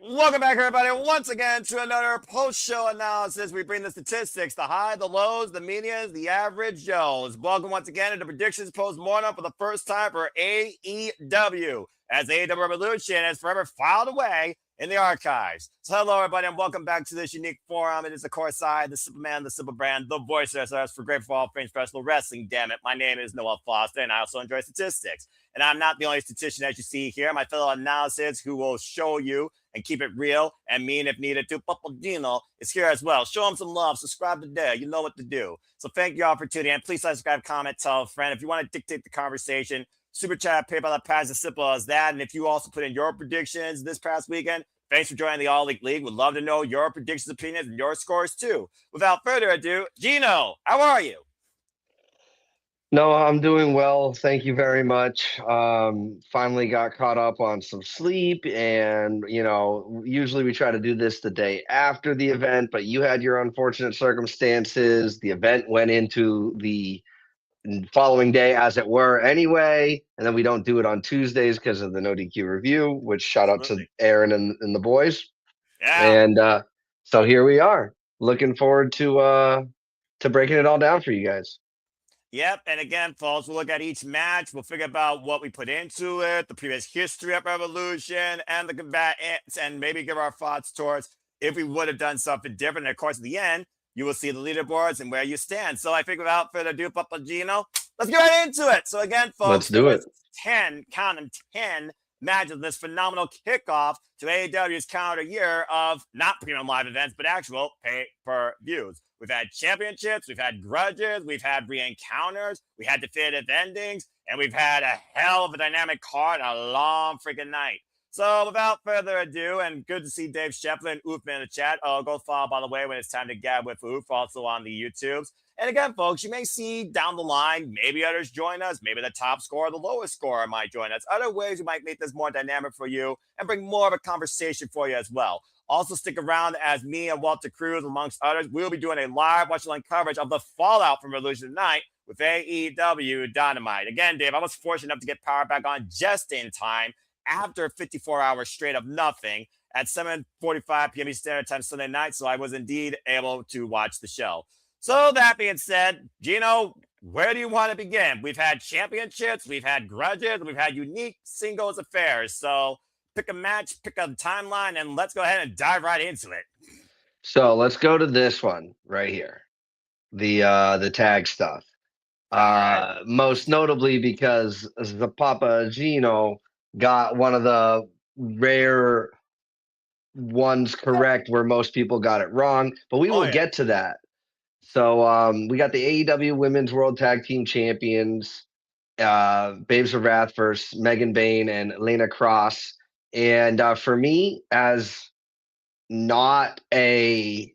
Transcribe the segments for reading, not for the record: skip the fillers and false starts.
Welcome back, everybody, once again to another post-show analysis. We bring the statistics, the high, the lows, the medians, the average Joes. Welcome once again to the predictions post-mortem for the first time for AEW, as AEW Revolution has forever filed away in the archives. So hello, everybody, and welcome back to this unique forum. It is, of course, I, the Superman, the Super Brand, the voice of us for Great for All Things Professional Wrestling. Damn it, my name is Noah Foster, and I also enjoy statistics. And I'm not the only statistician, as you see here. My fellow analysts who will show you and keep it real and mean if needed to. PapaGino is here as well. Show him some love. Subscribe today. You know what to do. So thank you all for tuning in. Please subscribe, comment, tell a friend. If you want to dictate the conversation, super chat, PayPal, that pass as simple as that. And if you also put in your predictions this past weekend, thanks for joining the All League. Would love to know your predictions, opinions, and your scores too. Without further ado, Gino, how are you? No, I'm doing well. Thank you very much. Finally got caught up on some sleep, and usually we try to do this the day after the event, but you had your unfortunate circumstances. The event went into the following day, as it were, anyway, and then we don't do it on Tuesdays because of the No DQ review, which shout out to Absolutely. Aaron and the boys. Yeah. And so here we are. Looking forward to breaking it all down for you guys. Yep. And again, folks, we'll look at each match. We'll figure about what we put into it, the previous history of Revolution, and the combatants, and maybe give our thoughts towards if we would have done something different. And of course, at the end, you will see the leaderboards and where you stand. So I think without further ado, PapaGino, let's get right into it. So again, folks, Let's do it. 10, count them, 10 matches, this phenomenal kickoff to AEW's calendar year of not premium live events, but actual pay-per-views. We've had championships, we've had grudges, we've had re-encounters, we had definitive endings, and we've had a hell of a dynamic card, a long freaking night. So without further ado, and good to see Dave Shefflin and Oofman in the chat. Oh, go follow, by the way, when it's time to gab with Oof, also on the YouTubes. And again, folks, you may see down the line, maybe others join us, maybe the top scorer, the lowest scorer might join us. Other ways we might make this more dynamic for you and bring more of a conversation for you as well. Also, stick around as me and Walter Cruz, amongst others, we'll be doing a live watch-along coverage of the fallout from Revolution tonight with AEW Dynamite. Again, Dave, I was fortunate enough to get power back on just in time after 54 hours straight of nothing at 7:45 p.m. Eastern Standard Time Sunday night, so I was indeed able to watch the show. So that being said, Gino, where do you want to begin? We've had championships, we've had grudges, we've had unique singles affairs. So pick a match, pick a timeline, and let's go ahead and dive right into it. So let's go to this one right here, the tag stuff. Right. Most notably because the PapaGino got one of the rare ones correct where most people got it wrong, but we will get to that. So we got the AEW Women's World Tag Team Champions, Babes of Wrath versus Megan Bayne and Lena Cross. And for me, as not a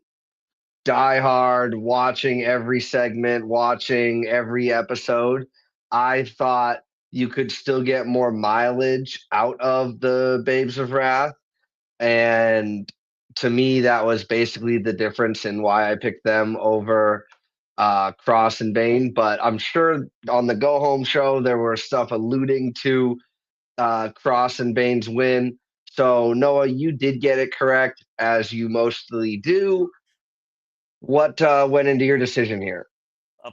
diehard, watching every segment, watching every episode, I thought you could still get more mileage out of the Babes of Wrath. And to me, that was basically the difference in why I picked them over Cross and Bayne. But I'm sure on the Go Home show, there were stuff alluding to Cross and Bayne's win. So, Noah, you did get it correct, as you mostly do. What went into your decision here?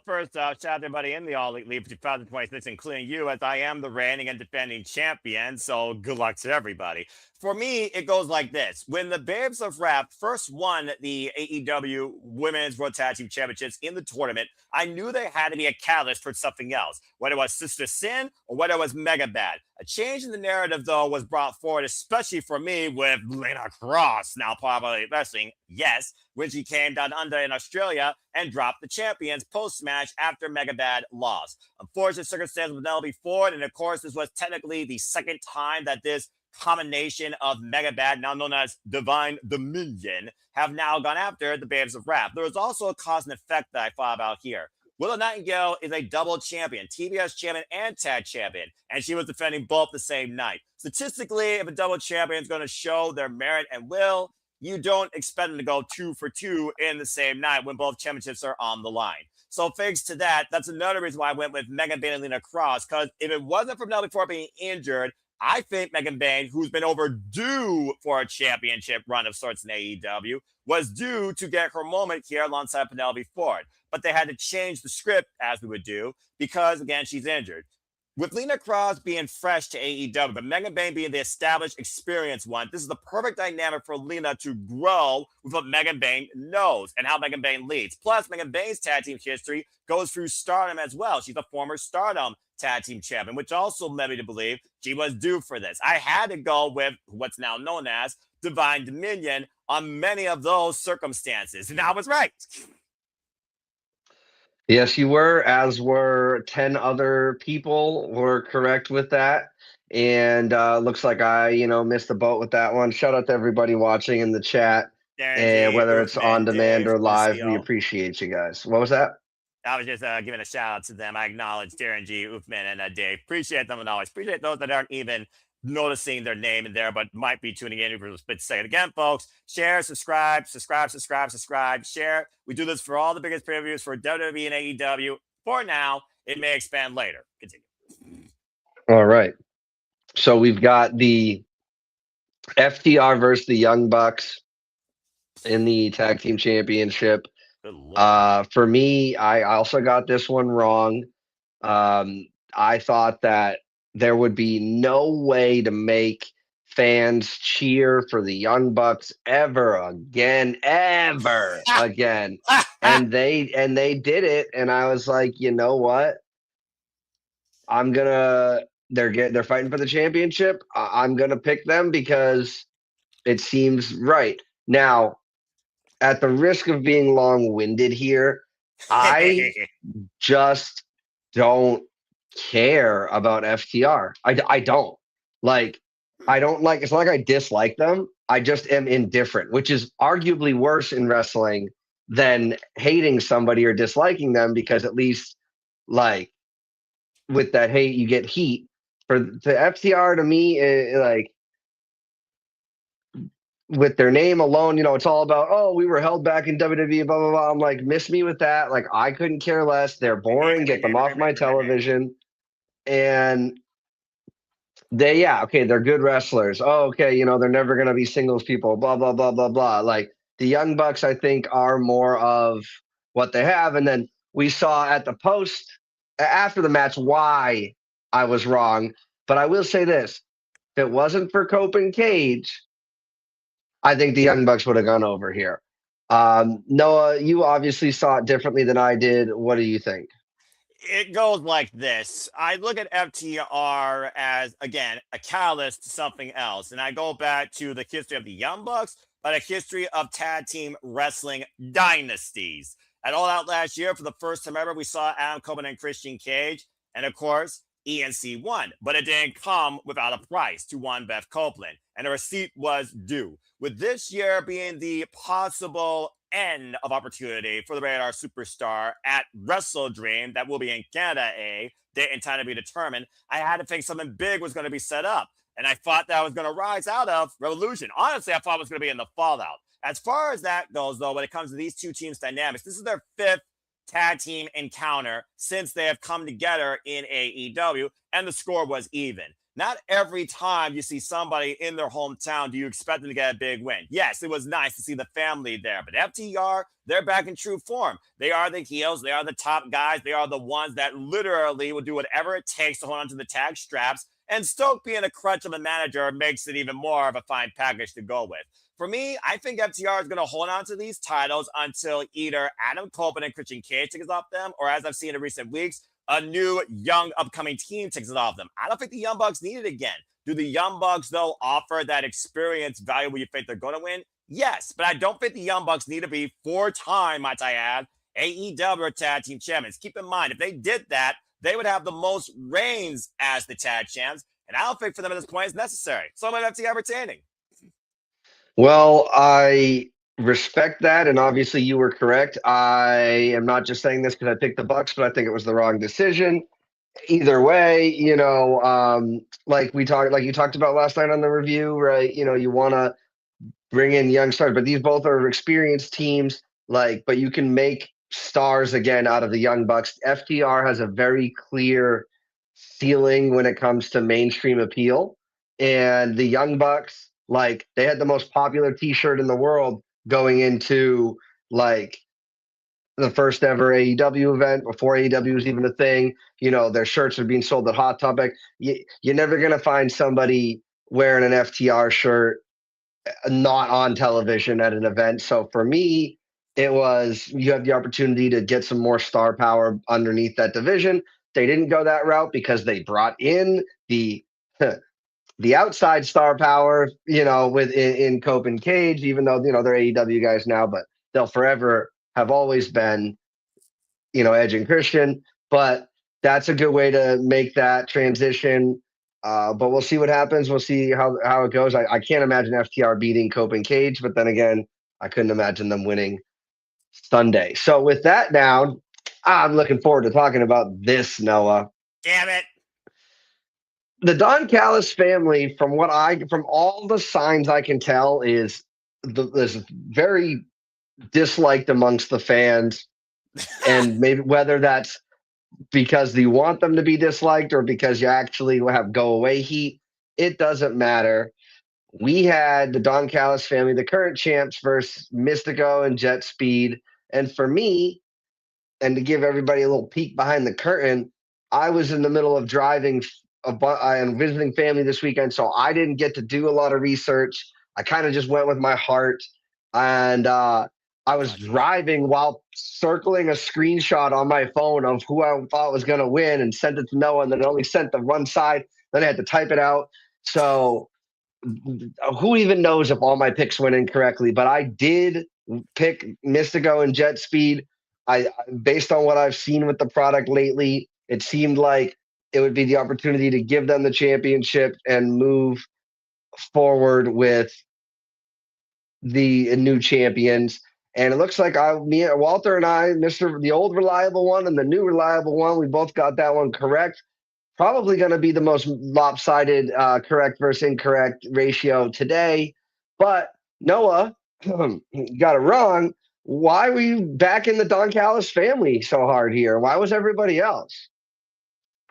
First, shout out to everybody in the All Elite League for 2026, including you, as I am the reigning and defending champion. So good luck to everybody. For me, it goes like this. When the Babes of Wrath first won the AEW Women's World Tag Team Championships in the tournament, I knew there had to be a catalyst for something else, whether it was Sister Sin or whether it was Mega Bad. A change in the narrative, though, was brought forward, especially for me, with Lena Cross, now probably wrestling, yes, when she came down under in Australia and dropped the champions post-match after Mega Bad lost. Unfortunate circumstance with Penelope Ford, and of course, this was technically the second time that this combination of Mega Bad, now known as Divine Dominion, have now gone after the Babes of Wrath. There was also a cause and effect that I thought about here. Willow Nightingale is a double champion, TBS champion and tag champion, and she was defending both the same night. Statistically, if a double champion is going to show their merit and will, you don't expect them to go 2 for 2 in the same night when both championships are on the line. So thanks to that, that's another reason why I went with Megan Bayne and Lena Cross, because if it wasn't for Penelope Ford being injured, I think Megan Bayne, who's been overdue for a championship run of sorts in AEW, was due to get her moment here alongside Penelope Ford. But they had to change the script, as we would do, because, again, she's injured. With Lena Cross being fresh to AEW, but Megan Bayne being the established, experienced one, this is the perfect dynamic for Lena to grow with what Megan Bayne knows and how Megan Bayne leads. Plus, Megan Bayne's tag team history goes through Stardom as well. She's a former Stardom tag team champion, which also led me to believe she was due for this. I had to go with what's now known as Divine Dominion on many of those circumstances, and I was right. Yes, you were, as were 10 other people were correct with that. And looks like I, missed the boat with that one. Shout out to everybody watching in the chat. Darren And G, whether it's on Uthman, demand Dave, or live, we Lucille. appreciate you guys. What was that? I was just giving a shout out to them. I acknowledge Darren G, Uthman, and Dave. Appreciate them and always appreciate those that aren't even noticing their name in there, but might be tuning in for a split second. Again, folks, share, subscribe, share. We do this for all the biggest previews for WWE and AEW. For now, it may expand later. Continue. All right. So we've got the FTR versus the Young Bucks in the tag team championship. For me, I also got this one wrong. I thought that there would be no way to make fans cheer for the Young Bucks ever again. And they did it, and I was like, you know what? They're fighting for the championship. I'm gonna pick them because it seems right. Now, at the risk of being long-winded here, I just don't care about FTR. I don't. I don't like, it's not like I dislike them. I just am indifferent, which is arguably worse in wrestling than hating somebody or disliking them, because at least, like, with that hate, you get heat. For the FTR, to me, with their name alone, it's all about, oh, we were held back in WWE, blah, blah, blah. I'm like, miss me with that. Like, I couldn't care less. They're boring. Get them off my television. And they're good wrestlers. Oh, okay, they're never going to be singles people, blah, blah, blah, blah, blah. Like, the Young Bucks, I think, are more of what they have. And then we saw at the after the match, why I was wrong. But I will say this. If it wasn't for Cope and Cage, I think the Young Bucks would have gone over here. Noah, you obviously saw it differently than I did. What do you think? It goes like this. I look at FTR as, again, a catalyst to something else. And I go back to the history of the Young Bucks, but a history of tag team wrestling dynasties. At All Out last year, for the first time ever, we saw Adam Copeland and Christian Cage. And of course, ENC won, but it didn't come without a price to one Beth Copeland, and a receipt was due. With this year being the possible end of opportunity for the Radar Superstar at Wrestle Dream, that will be in Canada, date and time to be determined, I had to think something big was going to be set up. And I thought that was going to rise out of Revolution. Honestly, I thought it was going to be in the fallout. As far as that goes, though, when it comes to these two teams' dynamics, this is their fifth tag team encounter since they have come together in AEW, and the score was even. Not every time you see somebody in their hometown do you expect them to get a big win. Yes, it was nice to see the family there, but FTR, they're back in true form. They are the heels. They are the top guys. They are the ones that literally will do whatever it takes to hold on to the tag straps, and Stoke being a crutch of a manager makes it even more of a fine package to go with. For me, I think FTR is going to hold on to these titles until either Adam Copeland and Christian Cage takes it off them, or as I've seen in recent weeks, a new young upcoming team takes it off them. I don't think the Young Bucks need it again. Do the Young Bucks, though, offer that experience value where you think they're going to win? Yes, but I don't think the Young Bucks need to be four-time, might I add, AEW tag team champions. Keep in mind, if they did that, they would have the most reigns as the tag champs, and I don't think for them at this point it's necessary. So I'm going to FTR retaining. Well, I respect that, and obviously you were correct. I am not just saying this because I picked the Bucks, but I think it was the wrong decision. Either way, like you talked about last night on the review, right? You want to bring in young stars, but these both are experienced teams. But you can make stars again out of the Young Bucks. FTR has a very clear ceiling when it comes to mainstream appeal. and the Young Bucks, like they had the most popular T-shirt in the world going into like the first ever AEW event before AEW was even a thing. You know, their shirts are being sold at Hot Topic. You're never gonna find somebody wearing an FTR shirt not on television at an event. So for me, it was you have the opportunity to get some more star power underneath that division. They didn't go that route because they brought in the outside star power, you know, with in Cope and Cage, even though you know they're AEW guys now, but they'll forever have always been, you know, Edge and Christian. But that's a good way to make that transition. But we'll see what happens. We'll see how it goes. I can't imagine FTR beating Cope and Cage, but then again, I couldn't imagine them winning Sunday. So with that down, I'm looking forward to talking about this, Noah. Damn it. The Don Callis family, from all the signs I can tell, is very disliked amongst the fans, and maybe whether that's because you want them to be disliked or because you actually have go away heat, it doesn't matter. We had the Don Callis family, the current champs, versus Mystico and Jet Speed, and for me, and to give everybody a little peek behind the curtain, I was in the middle of driving and visiting family this weekend, so I didn't get to do a lot of research. I kind of just went with my heart, and I was driving while circling a screenshot on my phone of who I thought was going to win and sent it to Noah, and then it only sent the one side. Then I had to type it out. So who even knows if all my picks went incorrectly, but I did pick Mystico and Jet Speed. I based on what I've seen with the product lately, it seemed like it would be the opportunity to give them the championship and move forward with the new champions. And it looks like Walter and I, the old reliable one and the new reliable one, we both got that one correct. Probably going to be the most lopsided correct versus incorrect ratio today. But Noah, got it wrong. Why were you backing the Don Callis family so hard here? Why was everybody else?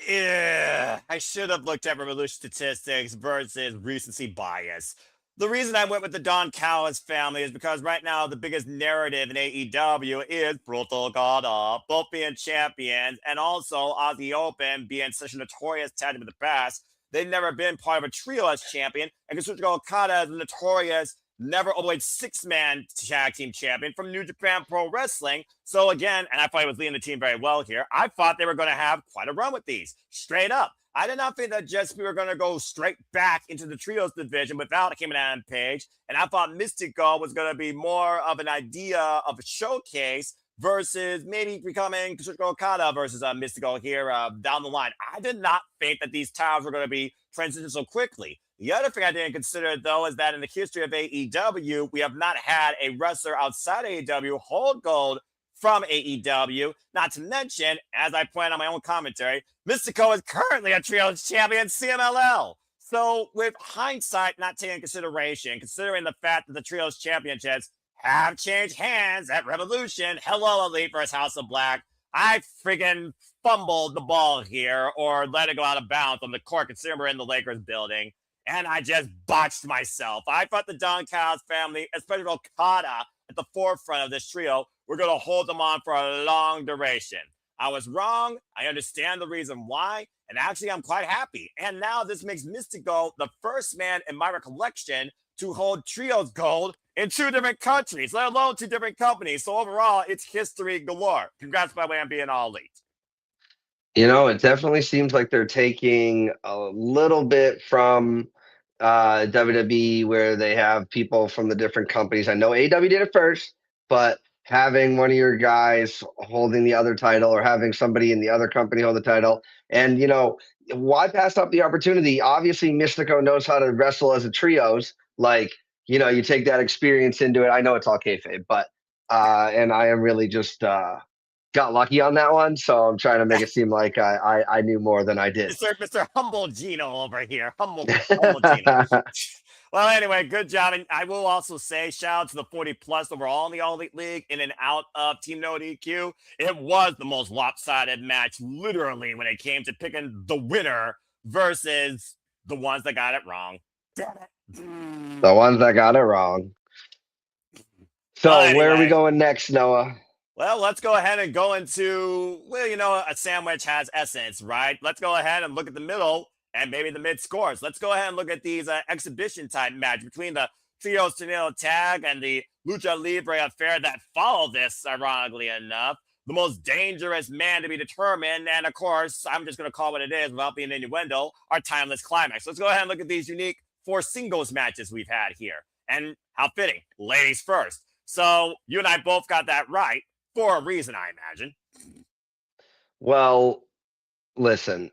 Yeah, I should have looked at Revolution statistics versus recency bias. The reason I went with the Don Callis family is because right now the biggest narrative in AEW is Brutal God both being champions and also Aussie Open being such a notorious tag team in the past. They've never been part of a trio as champion, and Kazuchika Okada is a notorious never overweight six-man tag team champion from New Japan Pro Wrestling. So again, and I thought he was leading the team very well here, I thought they were going to have quite a run with these. Straight up. I did not think that Jet Speed were going to go straight back into the trios division without Cayman Adam Page. And I thought Mystico was going to be more of an idea of a showcase versus maybe becoming Kazuchika Okada versus Mystico here down the line. I did not think that these titles were going to be transitioned so quickly. The other thing I didn't consider, though, is that in the history of AEW, we have not had a wrestler outside AEW hold gold from AEW. Not to mention, as I point on my own commentary, Mystico is currently a Trios champion CMLL. So with hindsight not taken into consideration, considering the fact that the Trios championships have changed hands at Revolution, hello Elite versus House of Black, I friggin' fumbled the ball here or let it go out of bounds on the court considering we're in the Lakers building. And I just botched myself. I thought the Don Callis family, especially Okada, at the forefront of this trio, we're going to hold them on for a long duration. I was wrong. I understand the reason why. And actually, I'm quite happy. And now this makes Mystico the first man in my recollection to hold trios gold in two different countries, let alone two different companies. So overall, it's history galore. Congrats, by the way, on being all elite. You know, it definitely seems like they're taking a little bit from WWE where they have people from the different companies. I know AEW did it first, but having one of your guys holding the other title or having somebody in the other company hold the title. And, you know, why pass up the opportunity? Obviously, Mystico knows how to wrestle as a trios. Like, you know, you take that experience into it. I know it's all kayfabe, but and I am really just got lucky on that one. So I'm trying to make it seem like I knew more than I did. Mr. Humble Gino over here. Humble Gino. Well, anyway, good job. And I will also say shout out to the 40 plus overall in the All Elite League in and out of Team No DQ. It was the most lopsided match, literally, when it came to picking the winner versus the ones that got it wrong. The ones that got it wrong. So Well, where are we anyway. going next, Noah? Well, let's go ahead and go into, well, a sandwich has essence, right? Let's go ahead and look at the middle and maybe the mid scores. Let's go ahead and look at these exhibition type match between the Trios Tornado Tag and the Lucha Libre affair that followed this, ironically enough. The most dangerous man to be determined. And of course, I'm just going to call what it is without being innuendo, our timeless climax. Let's go ahead and look at these unique 4 singles matches we've had here. And how fitting, ladies first. So you and I both got that right. For a reason, I imagine. Well, listen.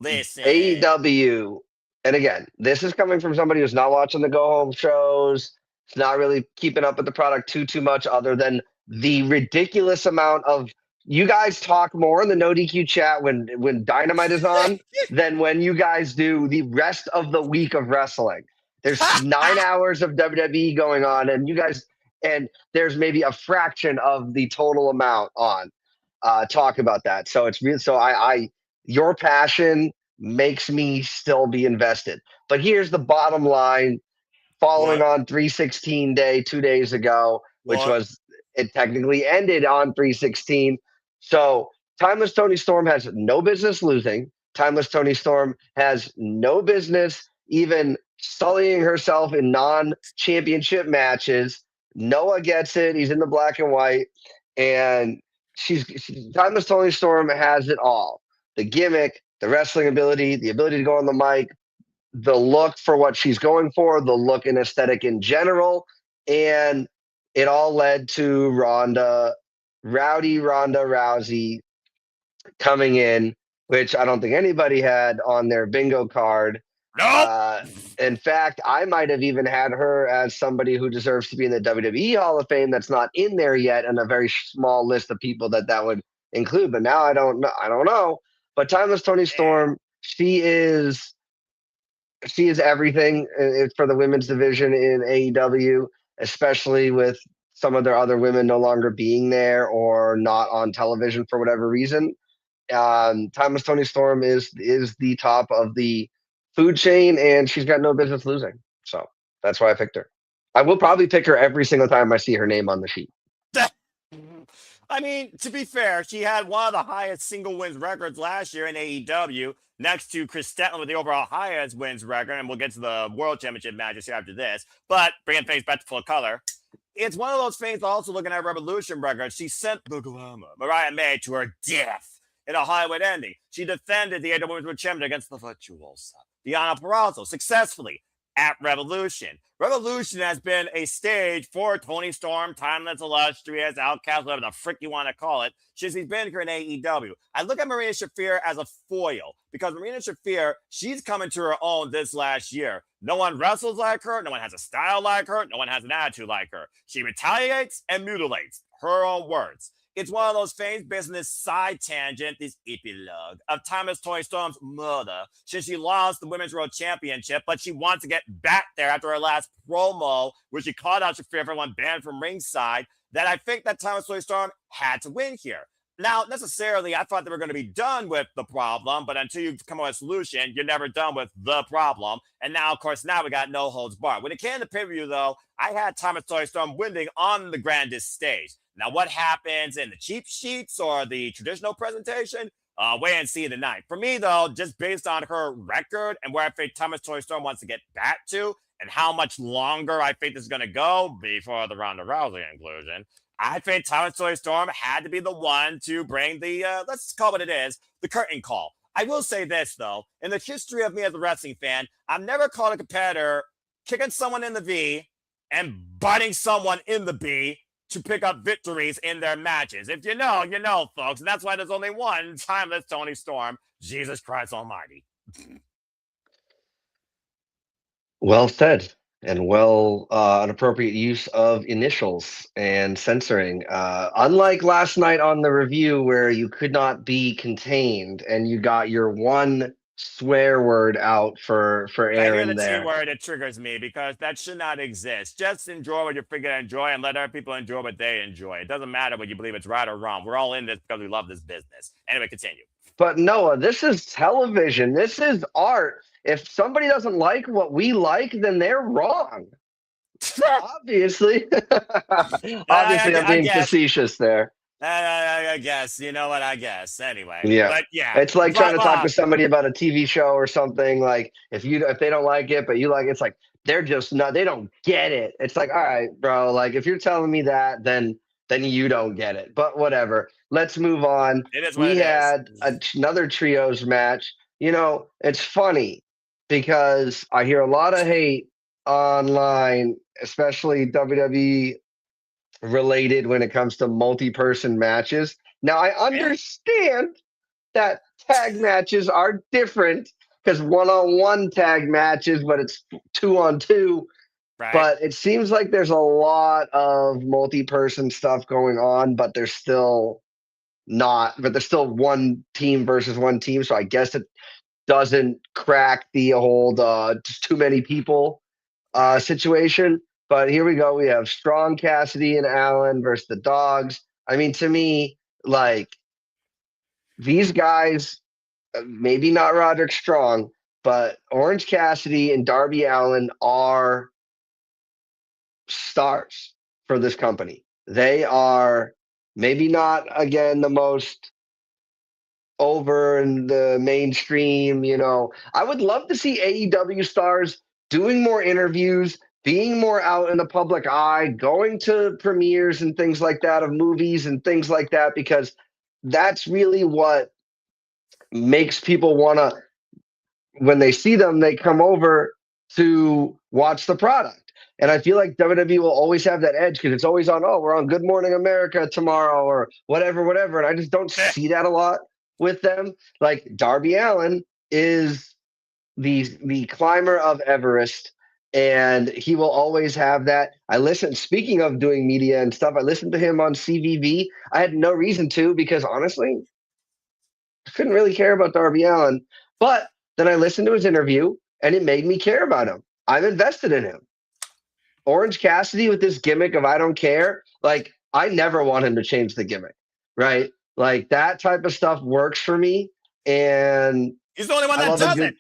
AEW, and again, this is coming from somebody who's not watching the go-home shows. It's not really keeping up with the product too much, other than the ridiculous amount of you guys talk more in the no DQ chat when Dynamite is on than when you guys do the rest of the week of wrestling. There's 9 hours of WWE going on, and you guys. And there's maybe a fraction of the total amount on talk about that. So it's real. So your passion makes me still be invested. But here's the bottom line. Following on 316 day 2 days ago, which was it technically ended on 316. So Timeless Tony Storm has no business losing. Timeless Tony Storm has no business even sullying herself in non-championship matches. Noah gets it. He's in the black and white. And Timeless Tony Storm has it all. The gimmick, the wrestling ability, the ability to go on the mic, the look for what she's going for, the look and aesthetic in general. And it all led to Rowdy Ronda Rousey coming in, which I don't think anybody had on their bingo card. Nope. In fact, I might have even had her as somebody who deserves to be in the WWE Hall of Fame that's not in there yet, and a very small list of people that would include. But now I don't know. But Timeless Tony Storm, she is everything for the women's division in AEW, especially with some of their other women no longer being there or not on television for whatever reason. Timeless Tony Storm is the top of the food chain, and she's got no business losing. So that's why I picked her. I will probably pick her every single time I see her name on the sheet. I mean, to be fair, she had one of the highest single wins records last year in AEW, next to Chris Statler with the overall highest wins record, and we'll get to the World Championship matches here after this. But bringing things back to full color, it's one of those things also looking at Revolution records. She sent the glamour, Mariah May, to her death in a Hollywood ending. She defended the AEW Women's World Championship against the virtuosa Diana Perazzo successfully at Revolution. Revolution has been a stage for Tony Storm, Timeless, Illustrious, Outcast, whatever the frick you want to call it, since he's been here in AEW. I look at Marina Shafir as a foil because Marina Shafir, she's coming to her own this last year. No one wrestles like her. No one has a style like her. No one has an attitude like her. She retaliates and mutilates. Her own words. It's one of those famous business side tangent, this epilogue of Timeless Tony Storm's mother, since she lost the Women's World Championship, but she wants to get back there after her last promo, where she called out Shafir for everyone banned from ringside, that I think that Timeless Tony Storm had to win here. Now, necessarily, I thought they were going to be done with the problem, but until you come up with a solution, you're never done with the problem. And now, of course, we got no holds barred. When it came to pay-per-view, though, I had Timeless Tony Storm winning on the grandest stage. Now, what happens in the cheap sheets or the traditional presentation? Wait and see tonight. For me, though, just based on her record and where I think Timeless Tony Storm wants to get back to and how much longer I think this is going to go before the Ronda Rousey inclusion, I think Timeless Tony Storm had to be the one to bring the, let's call it what it is, the curtain call. I will say this, though. In the history of me as a wrestling fan, I've never called a competitor kicking someone in the V and biting someone in the B to pick up victories in their matches. If you know, you know, folks. And that's why there's only one Timeless Tony Storm. Jesus Christ almighty. Well said. And an appropriate use of initials and censoring. Unlike last night on the review where you could not be contained and you got your one swear word out for Aaron there. I hear the T word, it triggers me because that should not exist. Just enjoy what you figure to enjoy and let other people enjoy what they enjoy. It doesn't matter what you believe it's right or wrong. We're all in this because we love this business. Anyway, continue. But Noah, this is television. This is art. if somebody doesn't like what we like, then they're wrong. Obviously. Obviously, I'm I being guess. facetious there. I guess. You know what? I guess. Anyway. Yeah. But yeah. It's like trying But, to talk to somebody about a TV show or something. Like if they don't like it, but you like it, it's like they're just not, they don't get it. It's like, all right, bro, like if you're telling me that, then you don't get it. But whatever. Let's move on. it is what We it is. had another trios match. You know, it's funny because I hear a lot of hate online, especially WWE related when it comes to multi-person matches. Now I understand that tag matches are different because one-on-one tag matches, but it's 2-on-2. Right. But it seems like there's a lot of multi-person stuff going on, but there's still not. But there's still one team versus one team, so I guess it doesn't crack the whole just too many people situation. But here we go. We have Strong, Cassidy, and Allen versus the Dogs. I mean, to me, like these guys, maybe not Roderick Strong, but Orange Cassidy and Darby Allin are stars for this company. They are maybe not, again, the most over in the mainstream. You know, I would love to see AEW stars doing more interviews, being more out in the public eye, going to premieres and things like that of movies and things like that, because that's really what makes people want to, when they see them, they come over to watch the product. And I feel like WWE will always have that edge because it's always on, oh, we're on Good Morning America tomorrow or whatever, whatever. And I just don't see that a lot with them. Like Darby Allin is the climber of Everest, and he will always have that. I listened, speaking of doing media and stuff, I listened to him on CVV. I had no reason to because honestly, I couldn't really care about Darby Allin. But then I listened to his interview and it made me care about him. I'm invested in him. Orange Cassidy with this gimmick of I don't care, like I never want him to change the gimmick, right? Like that type of stuff works for me. And he's the only one that doesn't.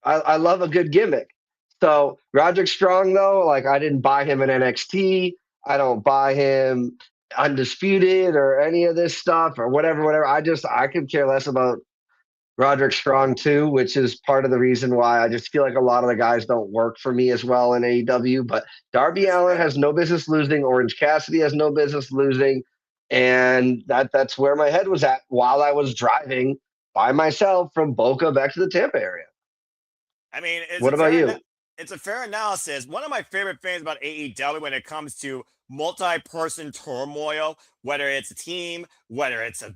I love a good gimmick. So Roderick Strong, though, like I didn't buy him in NXT. I don't buy him undisputed or any of this stuff or whatever. I could care less about Roderick Strong too, which is part of the reason why I just feel like a lot of the guys don't work for me as well in AEW. But Darby Allin has no business losing. Orange Cassidy has no business losing. And that's where my head was at while I was driving by myself from Boca back to the Tampa area. I mean, what about you? It's a fair analysis. One of my favorite things about AEW when it comes to multi-person turmoil, whether it's a team, whether it's a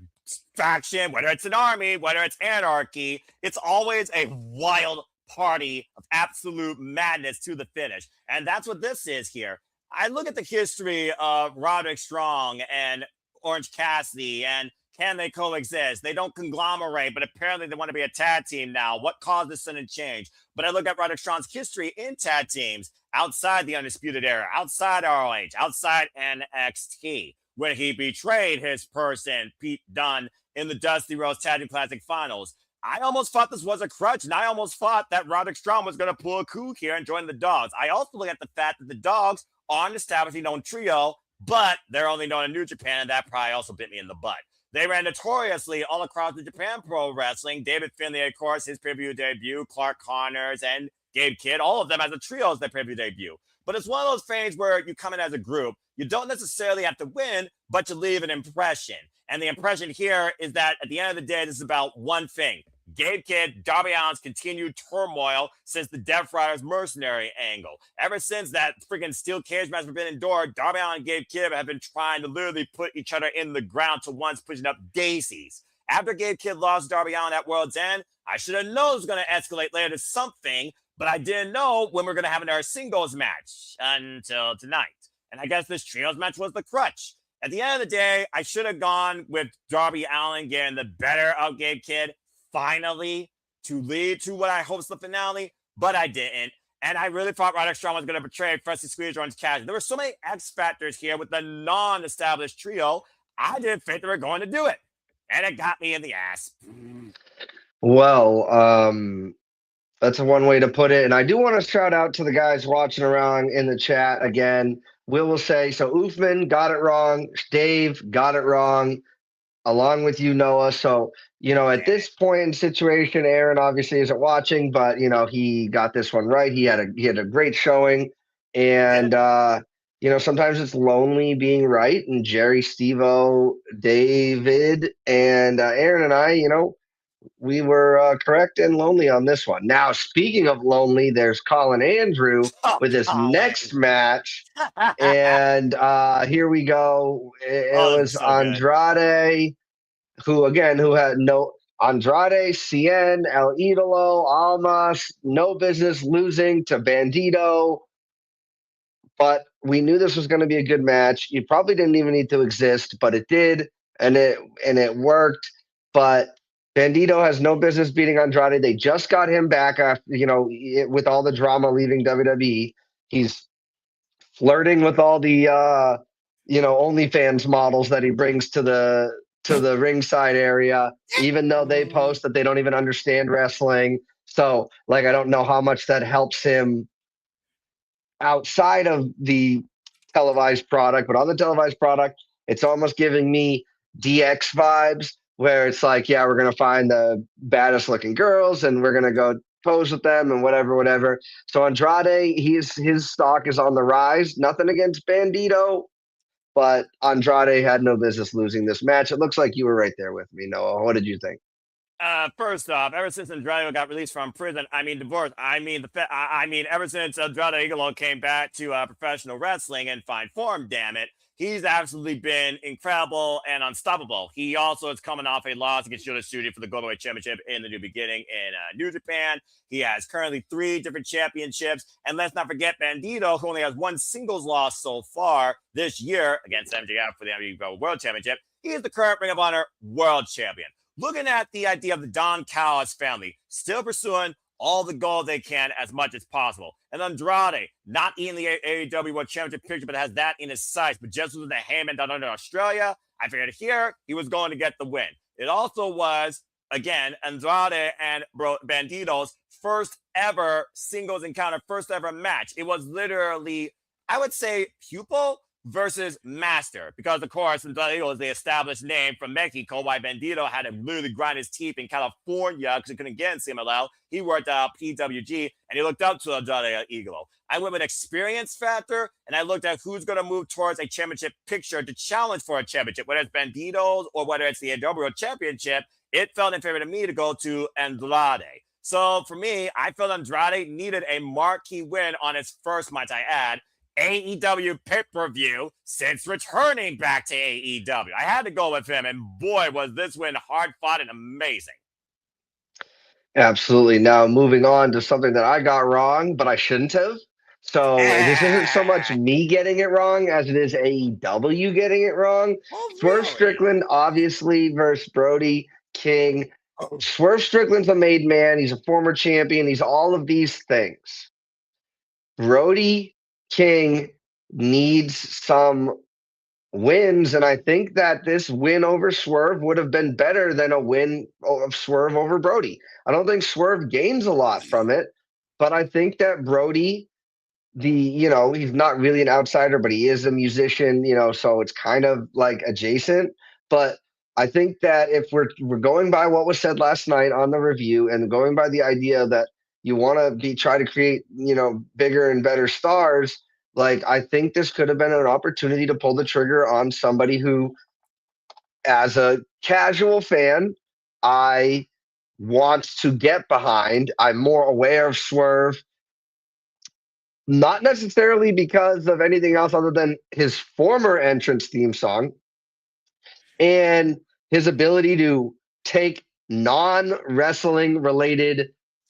faction, whether it's an army, whether it's anarchy, it's always a wild party of absolute madness to the finish. And that's what this is here. I look at the history of Roderick Strong and Orange Cassidy, and can they coexist? They don't conglomerate, but apparently they want to be a tag team now. What caused this sudden change? But I look at Roderick Strong's history in tag teams outside the Undisputed Era, outside ROH, outside NXT, when he betrayed his person, Pete Dunne, in the Dusty Rhodes Tag Team Classic Finals. I almost thought this was a crutch, and I almost thought that Roderick Strong was going to pull a coup here and join the Dogs. I also look at the fact that the Dogs are an established known trio, but they're only known in New Japan, and that probably also bit me in the butt. They ran notoriously all across the Japan Pro Wrestling. David Finlay, of course, his preview debut, Clark Connors, and Gabe Kidd, all of them as a trio as their preview debut. But it's one of those things where you come in as a group. You don't necessarily have to win, but you leave an impression. And the impression here is that at the end of the day, this is about one thing. Gabe Kidd, Darby Allin's continued turmoil since the Death Riders mercenary angle. Ever since that freaking steel cage match has been endured, Darby Allin and Gabe Kidd have been trying to literally put each other in the ground to once pushing up daisies. After Gabe Kidd lost Darby Allin at World's End, I should have known it was going to escalate later to something, but I didn't know when we were going to have our singles match until tonight. And I guess this trios match was the crutch. At the end of the day, I should have gone with Darby Allin getting the better of Gabe Kidd, finally, to lead to what I hope is the finale, but I didn't. And I really thought Roderick Strong was going to betray Freshly Squeezed Orange Cassidy. There were so many X factors here with the non-established trio. I didn't think they were going to do it. And it got me in the ass. Well, That's one way to put it. And I do want to shout out to the guys watching around in the chat again. Will say, so Uthman got it wrong. Dave got it wrong, along with you, Noah. So, at Damn this point in situation, Aaron obviously isn't watching, but he got this one right. He had a great showing. it. And sometimes it's lonely being right. And Jerry, Stevo, David, and Aaron and I, we were correct and lonely on this one. Now, speaking of lonely, there's Colin Andrew Oh, with this next Colin. match. And here we go. It Oh, this was is so good. Andrade, who had no Andrade, Cien, El Idolo, Almas, no business losing to Bandito. But we knew this was going to be a good match. You probably didn't even need to exist, but it did, and it worked. But Bandito has no business beating Andrade. They just got him back after with all the drama leaving WWE. He's flirting with all the OnlyFans models that he brings to the ringside area, even though they post that they don't even understand wrestling. So, like, I don't know how much that helps him outside of the televised product, but on the televised product, it's almost giving me DX vibes where it's like, yeah, we're going to find the baddest looking girls and we're going to go pose with them and whatever, whatever. So Andrade, his stock is on the rise. Nothing against Bandito, but Andrade had no business losing this match. It looks like you were right there with me, Noah. What did you think? First off, ever since Andrade got released from prison, I mean divorce, ever since Andrade Igalo came back to professional wrestling in fine form, damn it, he's absolutely been incredible and unstoppable. He also is coming off a loss against Yoda Studio for the Goldweight Championship in the New Beginning in New Japan. He has currently 3 different championships, and let's not forget Bandito, who only has 1 singles loss so far this year against MJF for the WWE World Championship. He is the current Ring of Honor World Champion. Looking at the idea of the Don Callis family still pursuing all the gold they can as much as possible. And Andrade, not in the AEW World Championship picture, but has that in his sights. But just with the Heyman down under Australia, I figured here he was going to get the win. It also was, again, Andrade and Bandito's first ever singles encounter, first ever match. It was literally, I would say, pupil versus Master, because of course Bandito is the established name from Mexico. Why Bandito had to literally grind his teeth in California because he couldn't get in CMLL. He worked at PWG and he looked up to Andrade Igalo. I went with experience factor and I looked at who's going to move towards a championship picture to challenge for a championship, whether it's Bandito's or whether it's the AEW Championship. It felt in favor to me to go to Andrade. So for me, I felt Andrade needed a marquee win on his first match. I add AEW pay-per-view since returning back to AEW. I had to go with him, and boy, was this win hard-fought and amazing. Absolutely. Now, moving on to something that I got wrong, but I shouldn't have. So this isn't so much me getting it wrong as it is AEW getting it wrong. Oh, Swerve really? Strickland, obviously, versus Brody King. Swerve Strickland's a made man. He's a former champion. He's all of these things. Brody King needs some wins, and I think that this win over Swerve would have been better than a win of Swerve over Brody. I don't think Swerve gains a lot from it, but I think that Brody, he's not really an outsider, but he is a musician, so it's kind of like adjacent. But I think that if we're going by what was said last night on the review and going by the idea that you want to try to create, bigger and better stars, like, I think this could have been an opportunity to pull the trigger on somebody who, as a casual fan, I want to get behind. I'm more aware of Swerve, not necessarily because of anything else other than his former entrance theme song and his ability to take non-wrestling related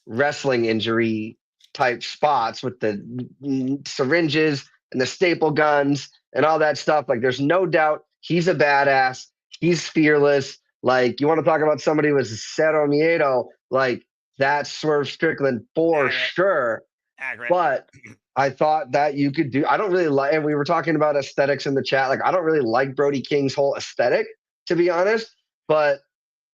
wrestling injury type spots with the syringes and the staple guns and all that stuff. Like, there's no doubt he's a badass. He's fearless. Like, you want to talk about somebody with Cero Miedo, like, that's Swerve Strickland for sure. Accurate. But I thought that you could do. I don't really like, and we were talking about aesthetics in the chat. Like, I don't really like Brody King's whole aesthetic, to be honest. But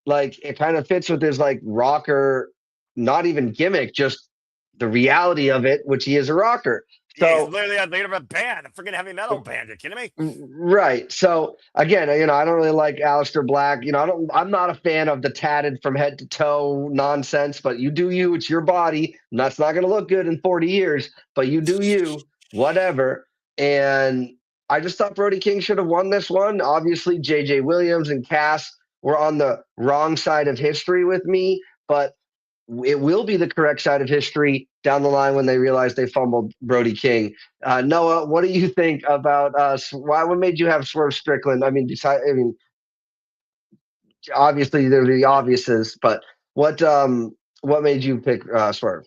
like, it kind of fits with his like rocker not even gimmick, just the reality of it, which he is a rocker. Yeah, he's So literally a leader of a band, a freaking heavy metal band. You're kidding me? right. So again, I don't really like Aleister Black. I'm not a fan of the tatted from head to toe nonsense, but you do you. It's your body. And that's not going to look good in 40 years, but you do you, whatever. And I just thought Brody King should have won this one. Obviously, JJ Williams and Cass were on the wrong side of history with me, but it will be the correct side of history down the line when they realize they fumbled Brody King. Noah, what do you think about what made you have Swerve Strickland? Obviously there are the obviouses, but what made you pick Swerve?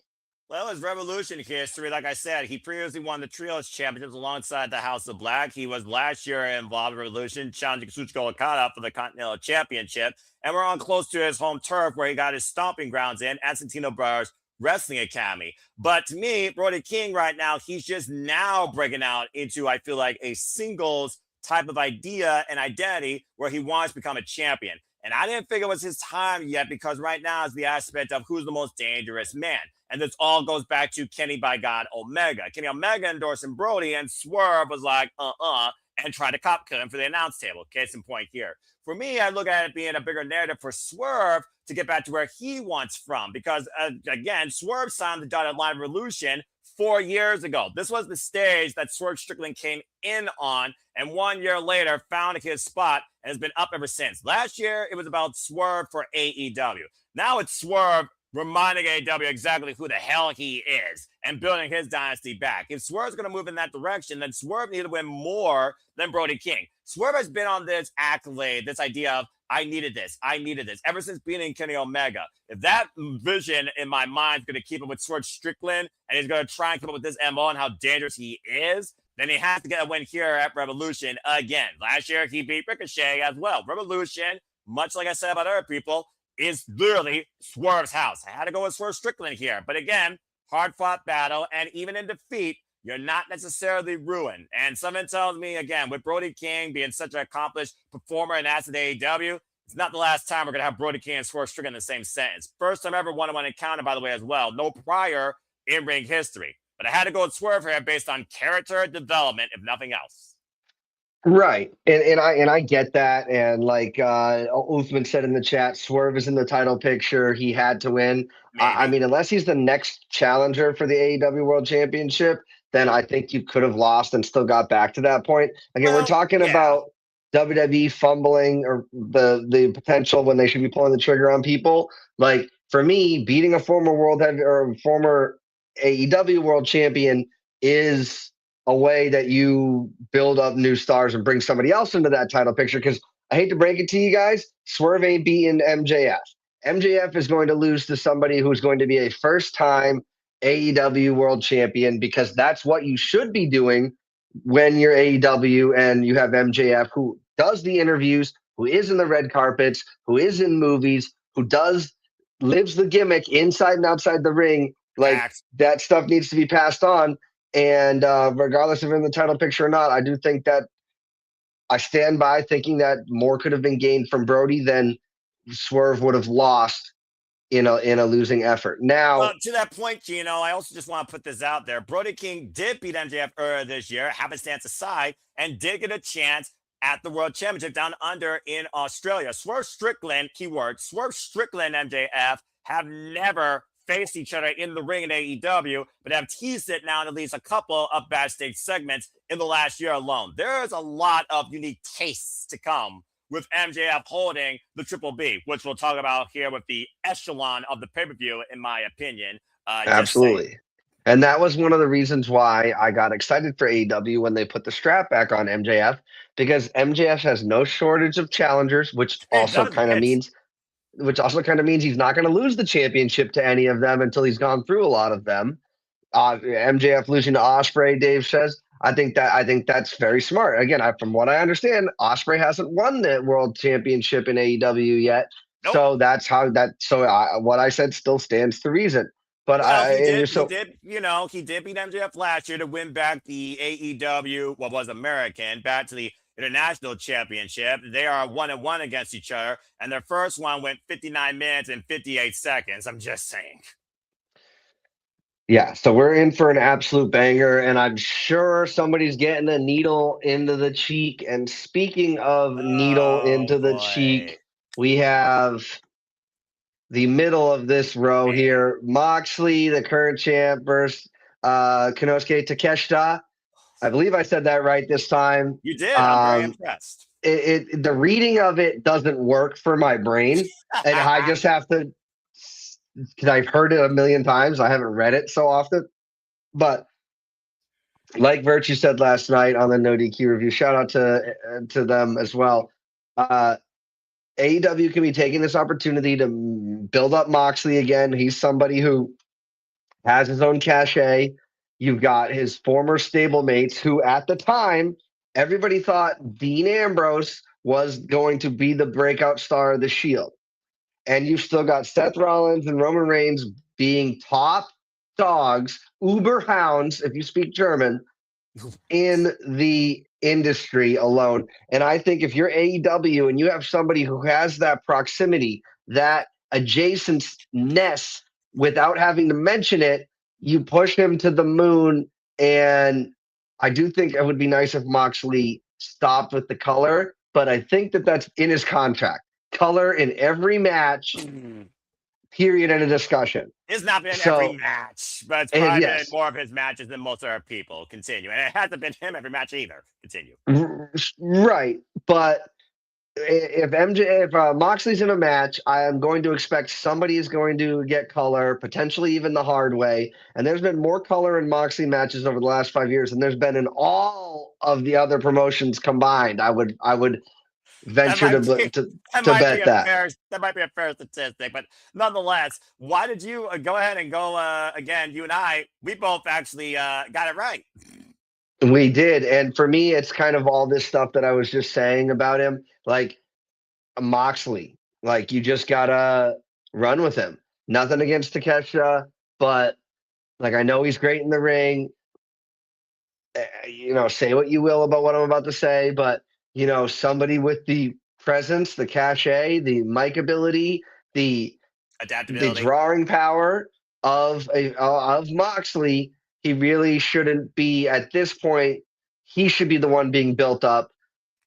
Well, his Revolution history, like I said, he previously won the Trios Championships alongside the House of Black. He was last year involved in Revolution, challenging Kazuchika Okada for the Continental Championship. And we're on close to his home turf where he got his stomping grounds in at Santino Brothers Wrestling Academy. But to me, Brody King right now, he's just now breaking out into, I feel like, a singles type of idea and identity where he wants to become a champion. And I didn't think it was his time yet because right now is the aspect of who's the most dangerous man. And this all goes back to Kenny by God Omega. Kenny Omega endorsing Brody, and Swerve was like, and tried to cop kill him for the announce table. Case in point here. For me, I look at it being a bigger narrative for Swerve to get back to where he wants from. Because, again, Swerve signed the dotted line Revolution 4 years ago. This was the stage that Swerve Strickland came in on, and 1 year later found his spot and has been up ever since. Last year, it was about Swerve for AEW. Now it's Swerve reminding AEW exactly who the hell he is and building his dynasty back. If Swerve's going to move in that direction, then Swerve needs to win more than Brody King. Swerve has been on this accolade, this idea of, I needed this, ever since beating Kenny Omega. If that vision in my mind is going to keep up with Swerve Strickland and he's going to try and keep up with this MO and how dangerous he is, then he has to get a win here at Revolution again. Last year, he beat Ricochet as well. Revolution, much like I said about other people, is literally Swerve's house. I had to go with Swerve Strickland here. But again, hard-fought battle, and even in defeat, you're not necessarily ruined. And something tells me, again, with Brody King being such an accomplished performer and asset AEW, it's not the last time we're going to have Brody King and Swerve Strickland in the same sentence. First time ever one-on-one encounter, by the way, as well. No prior in-ring history. But I had to go with Swerve here based on character development, if nothing else. Right. And I get that. And like Uthman said in the chat, Swerve is in the title picture. He had to win. I mean, unless he's the next challenger for the AEW World Championship, then I think you could have lost and still got back to that point. Again, we're talking about WWE fumbling or the potential when they should be pulling the trigger on people. Like for me, beating a former world head or former AEW World Champion is a way that you build up new stars and bring somebody else into that title picture. Because I hate to break it to you guys, Swerve ain't beating MJF. MJF is going to lose to somebody who's going to be a first-time AEW World Champion, because that's what you should be doing when you're AEW and you have MJF, who does the interviews, who is in the red carpets, who is in movies, who lives the gimmick inside and outside the ring. Like that stuff needs to be passed on. And regardless if you're in the title picture or not, I do think that I stand by thinking that more could have been gained from Brody than Swerve would have lost in a losing effort. Now, well, to that point, Gino, I also just want to put this out there. Brody King did beat MJF earlier this year, happenstance aside, and did get a chance at the World Championship down under in Australia. Swerve Strickland, keyword, Swerve Strickland and MJF have never faced each other in the ring in AEW, but have teased it now in at least a couple of backstage segments in the last year alone. There is a lot of unique tastes to come with MJF holding the Triple B, which we'll talk about here with the echelon of the pay-per-view, in my opinion. Absolutely. And that was one of the reasons why I got excited for AEW when they put the strap back on MJF, because MJF has no shortage of challengers, which also kind of means he's not going to lose the championship to any of them until he's gone through a lot of them. MJF losing to Ospreay, Dave says, I think that's very smart. Again, from what I understand, Ospreay hasn't won the world championship in AEW yet. Nope. So that's how what I said still stands to reason. But he did beat MJF last year to win back the AEW, what was American, back to the International Championship. They are 1-1 against each other, and their first one went 59 minutes and 58 seconds. I'm just saying. Yeah, so we're in for an absolute banger, and I'm sure somebody's getting a needle into the cheek. And speaking of needle Oh into the boy. cheek, we have the middle of this row Man. here. Moxley, the current champ, versus Konosuke Takeshita. I believe I said that right this time. You did. I'm very impressed. The reading of it doesn't work for my brain, and I just have to, because I've heard it a million times. I haven't read it so often, but like Virtue said last night on the No DQ review, shout out to them as well. AEW can be taking this opportunity to build up Moxley again. He's somebody who has his own cachet. You've got his former stablemates who, at the time, everybody thought Dean Ambrose was going to be the breakout star of the Shield. And you've still got Seth Rollins and Roman Reigns being top dogs, uber hounds, if you speak German, in the industry alone. And I think if you're AEW and you have somebody who has that proximity, that adjacentness, without having to mention it, you push him to the moon. And I do think it would be nice if Moxley stopped with the color, but I think that that's in his contract. Color in every match, period, and a discussion. It's not been every match, but it's probably been more of his matches than most other people. Continue. And it hasn't been him every match either. Continue. Right. But if Moxley's in a match, I am going to expect somebody is going to get color, potentially even the hard way. And there's been more color in Moxley matches over the last 5 years than there's been in all of the other promotions combined. I would venture to bet that. That might be a fair statistic, but nonetheless, why did you go ahead and go again? You and I, we both actually got it right. We did. And for me, it's kind of all this stuff that I was just saying about him. Like Moxley, like you just gotta run with him. Nothing against Takeshita, but like I know he's great in the ring. Say what you will about what I'm about to say, but somebody with the presence, the cachet, the mic ability, the adaptability, the drawing power of Moxley, he really shouldn't be at this point. He should be the one being built up,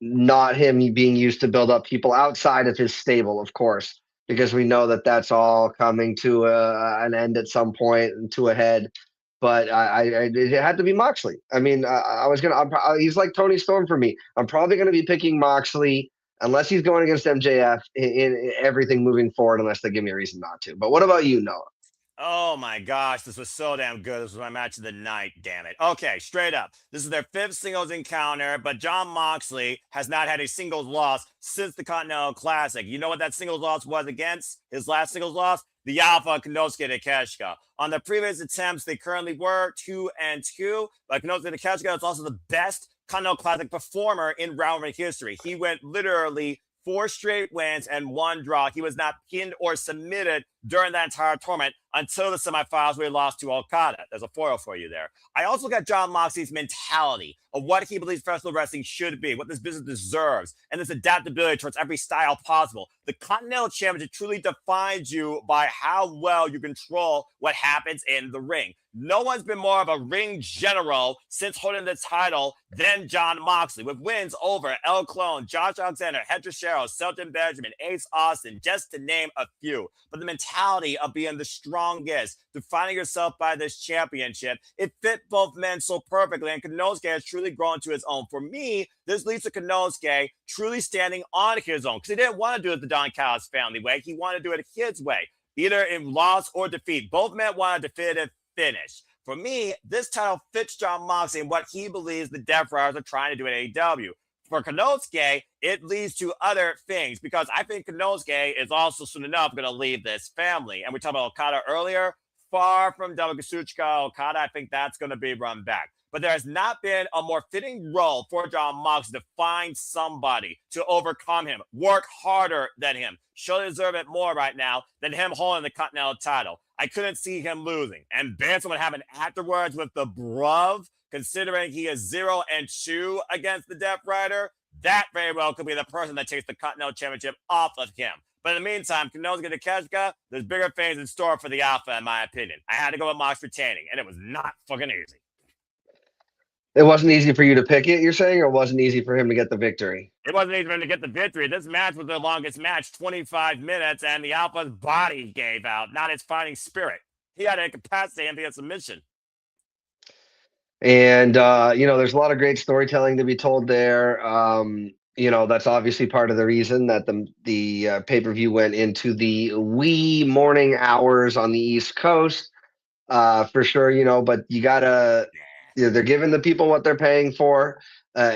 not him being used to build up people outside of his stable, of course, because we know that that's all coming to an end at some point and to a head. But it had to be Moxley. I mean, he's like Tony Storm for me. I'm probably going to be picking Moxley unless he's going against MJF in everything moving forward, unless they give me a reason not to. But what about you, Noah? Oh my gosh, this was so damn good. This was my match of the night, damn it. Okay, straight up. This is their 5th singles encounter, but Jon Moxley has not had a singles loss since the Continental Classic. You know what that singles loss was against? His last singles loss? The Alpha Konosuke Takeshita. On the previous attempts, they currently were 2-2, but Konosuke Takeshita is also the best Continental Classic performer in rivalry history. He went literally 4 straight wins and 1 draw. He was not pinned or submitted during that entire tournament until the semifinals where he lost to Okada. There's a foil for you there. I also got Jon Moxley's mentality of what he believes professional wrestling should be, what this business deserves, and this adaptability towards every style possible. The Continental Championship truly defines you by how well you control what happens in the ring. No one's been more of a ring general since holding the title than Jon Moxley, with wins over El Clone, Josh Alexander, Hector Sherrill, Shelton Benjamin, Ace Austin, just to name a few. But the mentality of being the strongest, defining yourself by this championship, it fit both men so perfectly, and Konosuke has truly grown to his own. For me, this leads to Konosuke truly standing on his own, because he didn't want to do it the Don Callis family way. He wanted to do it his way, either in loss or defeat. Both men wanted a definitive finish. For me, this title fits Jon Moxley and what he believes the Death Riders are trying to do at AEW. For Konosuke, it leads to other things, because I think Konosuke is also soon enough going to leave this family. And we talked about Okada earlier. Far from Kazuchika Okada, I think that's going to be run back. But there has not been a more fitting role for Jon Moxley to find somebody to overcome him, work harder than him, show they deserve it more right now than him holding the Continental title. I couldn't see him losing. And Benson would happen afterwards with the bruv, considering he is 0-2 against the Death Rider. that very well could be the person that takes the Continental Championship off of him. But in the meantime, Cano's going to Keshka. There's bigger things in store for the Alpha, in my opinion. I had to go with Mox retaining, and it was not fucking easy. It wasn't easy for you to pick it, you're saying, or it wasn't easy for him to get the victory? It wasn't easy for him to get the victory. This match was the longest match, 25 minutes, and the Alpha's body gave out, not his fighting spirit. He had a capacity and a submission. And there's a lot of great storytelling to be told there. That's obviously part of the reason that the pay-per-view went into the wee morning hours on the East Coast, for sure. But you gotta, they're giving the people what they're paying for.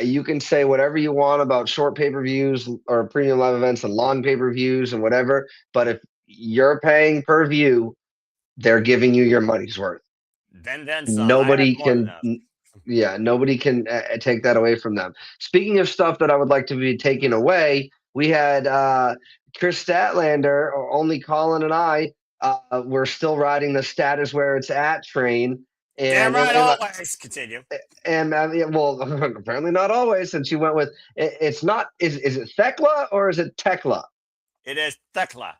You can say whatever you want about short pay-per-views or premium live events and long pay-per-views and whatever, but if you're paying per view, they're giving you your money's worth. Then nobody can take that away from them. Speaking of stuff that I would like to be taken away, we had Chris Statlander, or only Colin and I were still riding the status where it's at train. And, always. Continue. And well, apparently not always, since you went with it's not. Is it Thekla or is it Tekla? It is Thekla.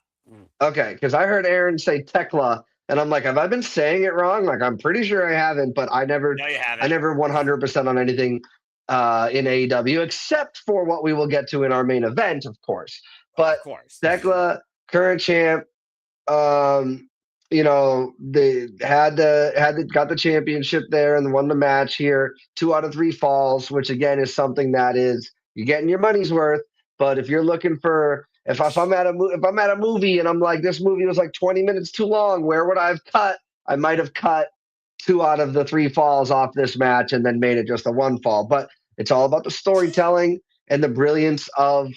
Okay, because I heard Aaron say Tekla. And I'm like, have I been saying it wrong? Like, I'm pretty sure I haven't, but I never 100% on anything in AEW, except for what we will get to in our main event, of course. But Thekla, current champ, they got the championship there and won the match here. 2 out of 3 falls, which again is something that is you're getting your money's worth. But if you're looking for If I'm at a movie and I'm like, this movie was like 20 minutes too long, where would I have cut? I might have cut 2 out of the 3 falls off this match and then made it just a 1 fall. But it's all about the storytelling and the brilliance of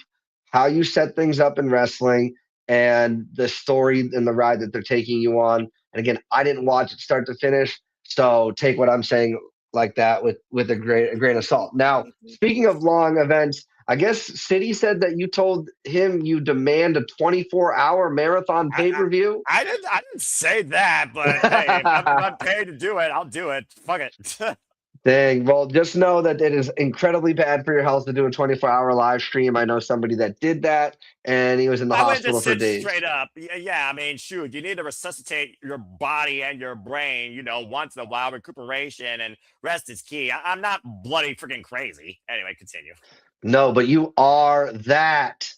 how you set things up in wrestling and the story and the ride that they're taking you on. And again, I didn't watch it start to finish, so take what I'm saying like that with a grain of salt. Now, speaking of long events, I guess City said that you told him you demand a 24-hour marathon pay-per-view. I didn't say that, but hey, if I'm paid to do it, I'll do it. Fuck it. Dang. Well, just know that it is incredibly bad for your health to do a 24-hour live stream. I know somebody that did that, and he was in the hospital for days. Straight up. Yeah, I mean, shoot, you need to resuscitate your body and your brain, once in a while. Recuperation and rest is key. I'm not bloody freaking crazy. Anyway, continue. No, but you are that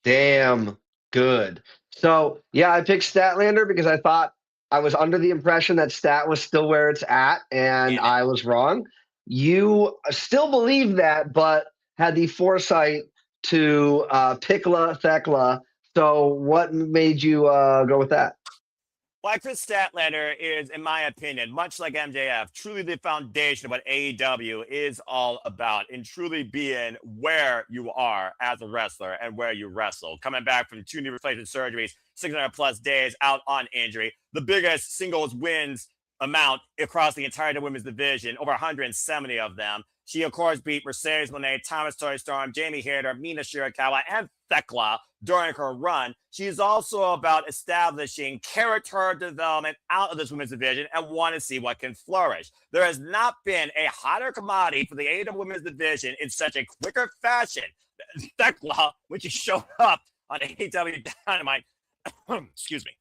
damn good. So, yeah, I picked Statlander because I thought I was under the impression that Stat was still where it's at, and I was wrong. You still believe that, but had the foresight to pick Thekla. So what made you go with that? Well, Chris Statlander is, in my opinion, much like MJF, truly the foundation of what AEW is all about, in truly being where you are as a wrestler and where you wrestle. Coming back from 2 knee replacement surgeries, 600 plus days out on injury, the biggest singles wins amount across the entire women's division, over 170 of them. She, of course, beat Mercedes Moné, Thomas Toy Storm, Jamie Hayter, Mina Shirakawa, and Thekla during her run. She's also about establishing character development out of this women's division and want to see what can flourish. There has not been a hotter commodity for the AEW women's division in such a quicker fashion. Thekla, when she showed up on AEW Dynamite, excuse me,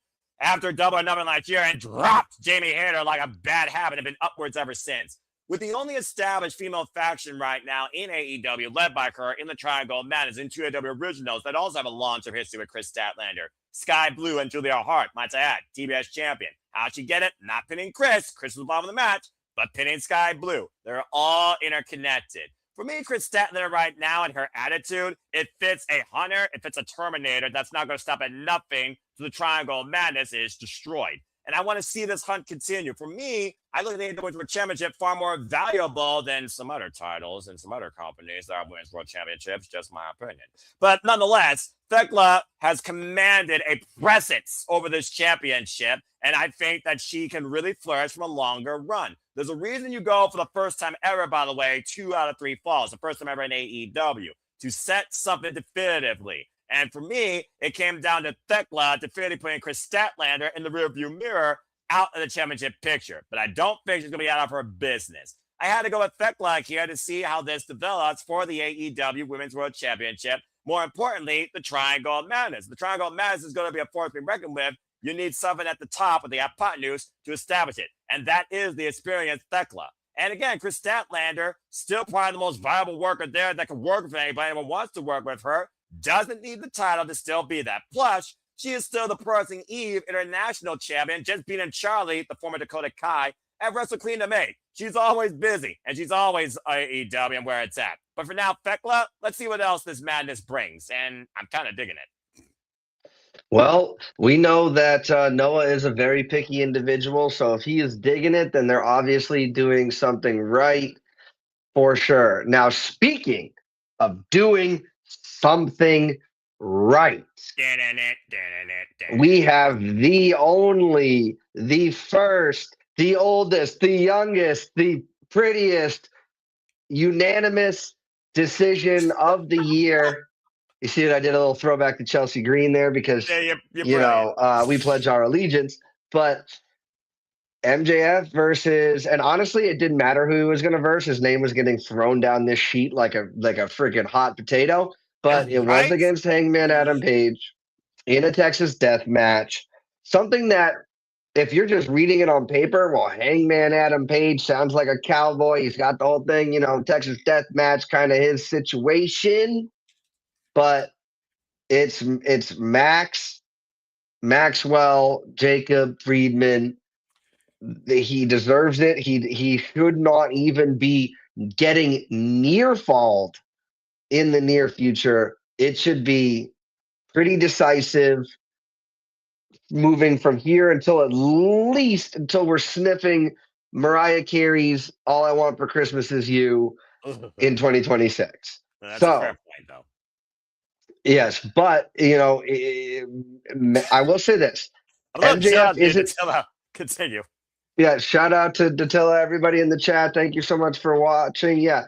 after Double or Nothing last year and dropped Jamie Hayter like a bad habit and been upwards ever since. With the only established female faction right now in AEW, led by her in the Triangle Madness in AEW Originals, that also have a long-term history with Chris Statlander. Sky Blue and Julia Hart, might I add, TBS champion. How'd she get it? Not pinning Chris. Chris was involved in the match, but pinning Sky Blue. They're all interconnected. For me, Chris Statlander right now and her attitude, it fits a hunter, it fits a Terminator that's not going to stop at nothing so the Triangle Madness is destroyed. And I want to see this hunt continue. For me, I look at the AEW World Championship far more valuable than some other titles and some other companies that are women's world championships, just my opinion. But nonetheless, Thekla has commanded a presence over this championship, and I think that she can really flourish from a longer run. There's a reason you go for the first time ever, by the way, 2 out of 3 falls, the first time ever in AEW, to set something definitively. And for me, it came down to Thekla definitively putting Chris Statlander in the rearview mirror out of the championship picture. But I don't think she's going to be out of her business. I had to go with Thekla here to see how this develops for the AEW Women's World Championship. More importantly, the Triangle of Madness. The Triangle of Madness is going to be a force to be reckoned with. You need something at the top of the hypotenuse to establish it. And that is the experienced Thekla. And again, Chris Statlander, still probably the most viable worker there that can work with anybody. Anyone wants to work with her. Doesn't need the title to still be that. Plus, she is still the Pro Wrestling Eve International Champion, just beating Charlie, the former Dakota Kai, at Wrestle Kingdom 8. She's always busy, and she's always AEW and where it's at. But for now, Thekla, let's see what else this madness brings. And I'm kind of digging it. Well, we know that Noah is a very picky individual, so if he is digging it, then they're obviously doing something right for sure. Now, speaking of doing something right, we have the only, the first, the oldest, the youngest, the prettiest, unanimous decision of the year. You see what I did? A little throwback to Chelsea Green there because, we pledge our allegiance. But MJF versus, and honestly, it didn't matter who he was going to verse. His name was getting thrown down this sheet like a freaking hot potato. But it was against Hangman Adam Page in a Texas death match. Something that, if you're just reading it on paper, well, Hangman Adam Page sounds like a cowboy. He's got the whole thing, Texas death match, kind of his situation. But it's Maxwell, Jacob Friedman. He deserves it. He should not even be getting near fault in the near future. It should be pretty decisive moving from here until we're sniffing Mariah Carey's All I Want for Christmas Is You in 2026. That's a fair point, though. Yes, but I will say this: MJF isn't. Continue. Yeah, shout out to Datilla, everybody in the chat. Thank you so much for watching. Yeah,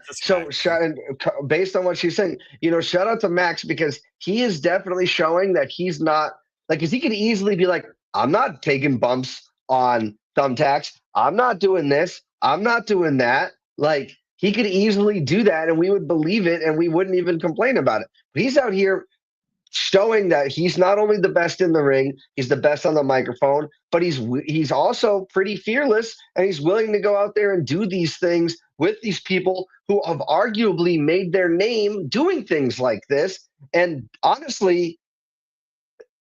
based on what she's saying, shout out to Max because he is definitely showing that he's not because he could easily be like, I'm not taking bumps on thumbtacks. I'm not doing this. I'm not doing that. Like, he could easily do that and we would believe it and we wouldn't even complain about it. But he's out here showing that he's not only the best in the ring, he's the best on the microphone, but he's also pretty fearless and he's willing to go out there and do these things with these people who have arguably made their name doing things like this. And honestly,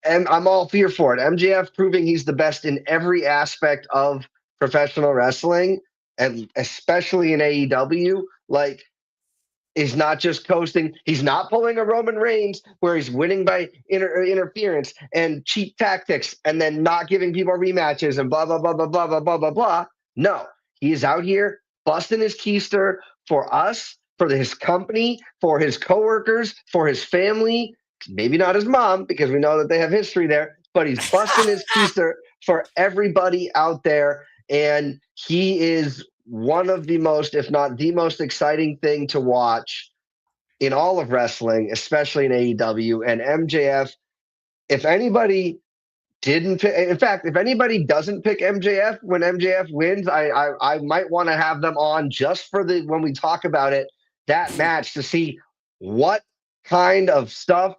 and I'm all here for it. MJF proving he's the best in every aspect of professional wrestling, and especially in AEW, is not just coasting. He's not pulling a Roman Reigns where he's winning by interference and cheap tactics and then not giving people rematches and blah, blah, blah, blah, blah, blah, blah, blah, blah. No, he is out here busting his keister for us, for his company, for his coworkers, for his family, maybe not his mom because we know that they have history there, but he's busting his keister for everybody out there. And he is one of the most, if not the most exciting thing to watch in all of wrestling, especially in AEW. And MJF, if anybody didn't pick, in fact, if anybody doesn't pick MJF when MJF wins, I might want to have them on just for when we talk about it, that match, to see what kind of stuff,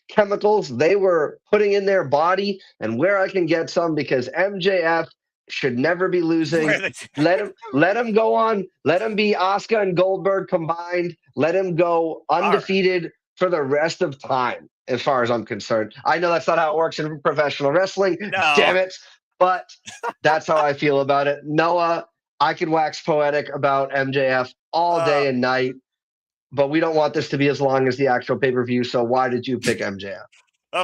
chemicals they were putting in their body and where I can get some, because MJF should never be losing. Let him go on. Let him be Asuka and Goldberg combined. Let him go undefeated for the rest of time, as far as I'm concerned. I know that's not how it works in professional wrestling. No. Damn it. But that's how I feel about it. Noah, I can wax poetic about MJF all day and night, but we don't want this to be as long as the actual pay-per-view. So why did you pick MJF?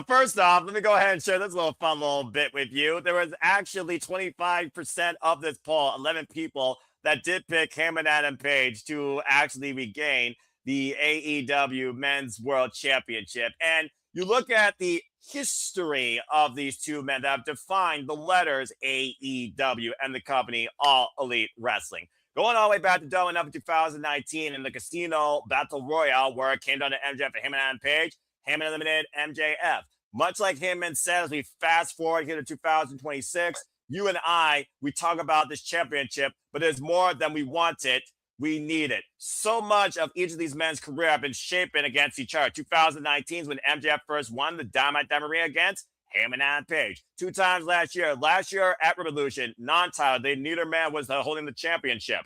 First off, let me go ahead and share this little fun little bit with you. There was actually 25% of this poll, 11 people, that did pick Hangman Adam Page to actually regain the AEW Men's World Championship. And you look at the history of these two men that have defined the letters AEW and the company All Elite Wrestling. Going all the way back to WNW 2019 in the Casino Battle Royale, where it came down to MJF and Hangman Adam Page, Heyman eliminated MJF. Much like Heyman said, as we fast forward here to 2026, you and I, we talk about this championship, but there's more than we wanted. We need it. So much of each of these men's career have been shaping against each other. 2019 is when MJF first won the Dynamite Ring against Heyman and Page. 2 times last year. Last year at Revolution, non-title, neither man was holding the championship.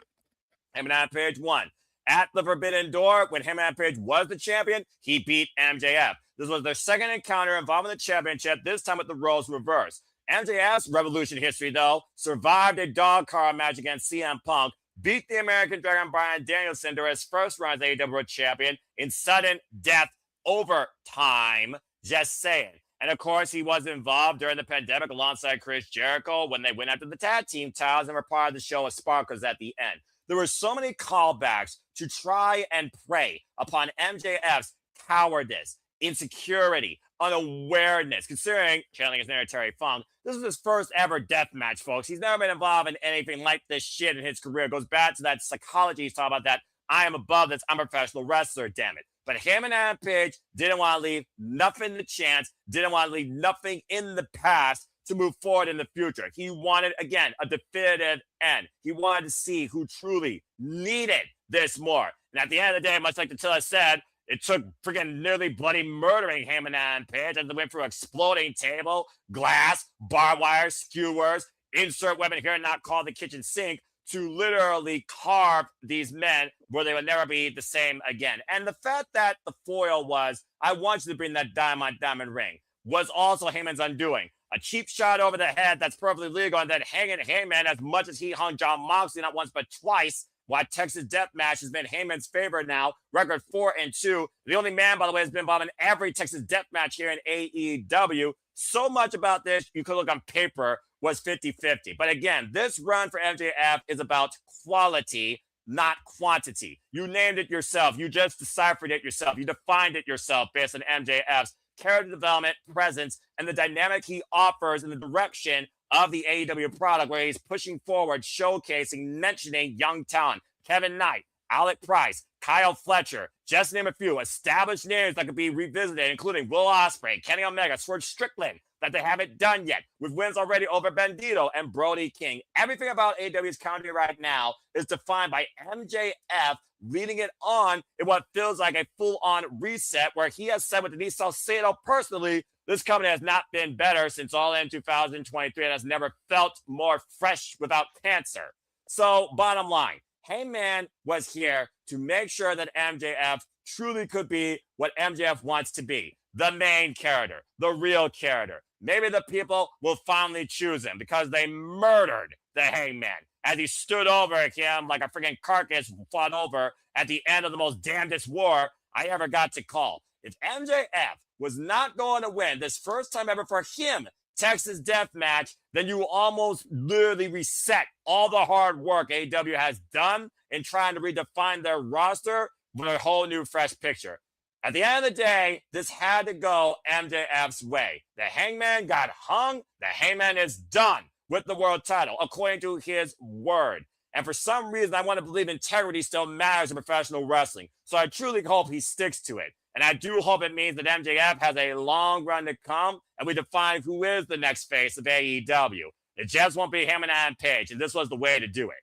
Heyman and Page won. At the Forbidden Door, when Heyman and Page was the champion, he beat MJF. This was their second encounter involving the championship, this time with the roles reversed. MJF's Revolution history, though, survived a dog collar match against CM Punk, beat the American Dragon Bryan Danielson during his first run as AEW champion in sudden death overtime. Just saying. And of course, he was involved during the pandemic alongside Chris Jericho when they went after the tag team titles and were part of the show of Sparkers at the end. There were so many callbacks to try and prey upon MJF's cowardice, insecurity, unawareness, considering, channeling his narrator Terry Funk, this was his first ever death match, folks. He's never been involved in anything like this shit in his career. It goes back to that psychology he's talking about, that I am above this, I'm a professional wrestler, damn it. But Heyman and Page didn't want to leave nothing to chance, didn't want to leave nothing in the past to move forward in the future. He wanted, again, a definitive end. He wanted to see who truly needed this more. And at the end of the day, much like Attila said, it took freaking nearly bloody murdering Heyman and Page as they went through exploding table, glass, barbed wire, skewers, insert weapon here not called the kitchen sink, to literally carve these men where they would never be the same again. And the fact that the foil was, I want you to bring that diamond ring, was also Heyman's undoing. A cheap shot over the head that's perfectly legal, and then hanging Heyman as much as he hung Jon Moxley not once but twice. Why Texas Deathmatch has been Heyman's favorite now, record 4-2. The only man, by the way, has been involved in every Texas Deathmatch here in AEW. So much about this, you could look on paper, was 50-50. But again, this run for MJF is about quality, not quantity. You named it yourself. You just deciphered it yourself. You defined it yourself based on MJF's character development, presence, and the dynamic he offers in the direction of the AEW product, where he's pushing forward, showcasing, mentioning young talent. Kevin Knight, Alec Price, Kyle Fletcher, just to name a few, established names that could be revisited, including Will Ospreay, Kenny Omega, Swerve Strickland, that they haven't done yet, with wins already over Bandito and Brody King. Everything about AEW's calendar right now is defined by MJF leading it on in what feels like a full-on reset, where he has said with Denise Salcedo personally, this company has not been better since All In 2023 and has never felt more fresh without cancer. So, bottom line, Heyman was here to make sure that MJF truly could be what MJF wants to be, the main character, the real character. Maybe the people will finally choose him because they murdered the Hangman as he stood over him like a freaking carcass fought over at the end of the most damnedest war I ever got to call. If MJF was not going to win this first time ever for him, Texas Death Match, then you almost literally reset all the hard work AEW has done in trying to redefine their roster with a whole new fresh picture. At the end of the day, this had to go MJF's way. The Hangman got hung. The Hangman is done with the world title, according to his word. And for some reason, I want to believe integrity still matters in professional wrestling. So I truly hope he sticks to it. And I do hope it means that MJF has a long run to come and we define who is the next face of AEW. It just won't be Heyman and Page, and this was the way to do it.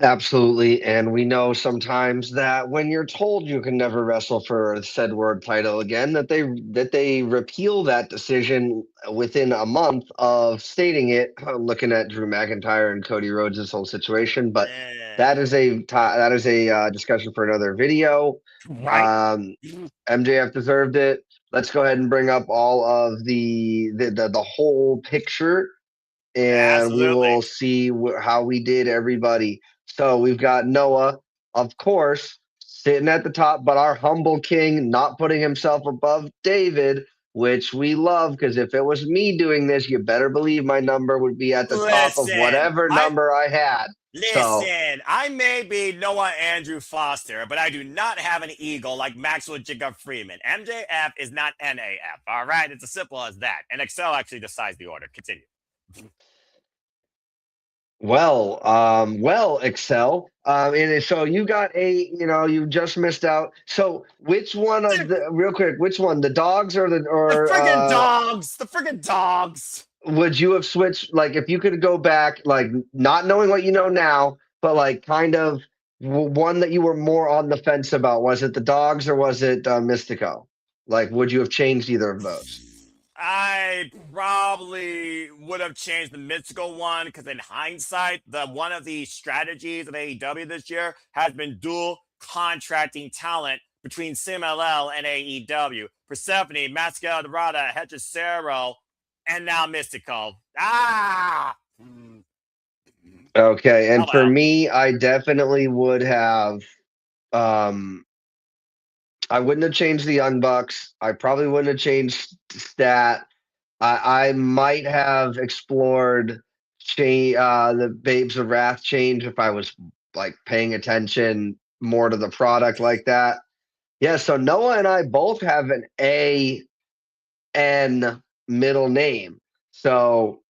Absolutely. And we know sometimes that when you're told you can never wrestle for said word title again, that they repeal that decision within a month of stating it. I'm looking at Drew McIntyre and Cody Rhodes' this whole situation, but that is a discussion for another video. Right. MJF deserved it. Let's go ahead and bring up all of the whole picture, and Absolutely. we will see how we did, everybody. So we've got Noah, of course, sitting at the top, but our humble king not putting himself above David, which we love, because if it was me doing this, you better believe my number would be at the top of whatever number I had. Listen, I may be Noah Andrew Foster, but I do not have an eagle like Maxwell Jacob Freeman. MJF is not NAF, all right? It's as simple as that. And Excel actually decides the order. Continue. Well, Excel. And so you got you just missed out. So which one of the, real quick, which one, the dogs or the friggin' dogs? The friggin' dogs. would you have switched, like, if you could go back, like, not knowing what you know now, but like kind of one that you were more on the fence about? Was it the dogs or was it Mystico? Like, would you have changed either of those? I probably would have changed the mystical one because, in hindsight, the one of the strategies of AEW this year has been dual contracting talent between CMLL and AEW. Persephone, Mascara Dorada, Hechicero, and now Mystical. Ah! Okay, Oh and for well. me, I definitely would have. Um, I wouldn't have changed the Young Bucks. I probably wouldn't have changed Stat. I might have explored the Babes of Wrath change if I was like paying attention more to the product like that. Yeah, so Noah and I both have an A-N middle name. So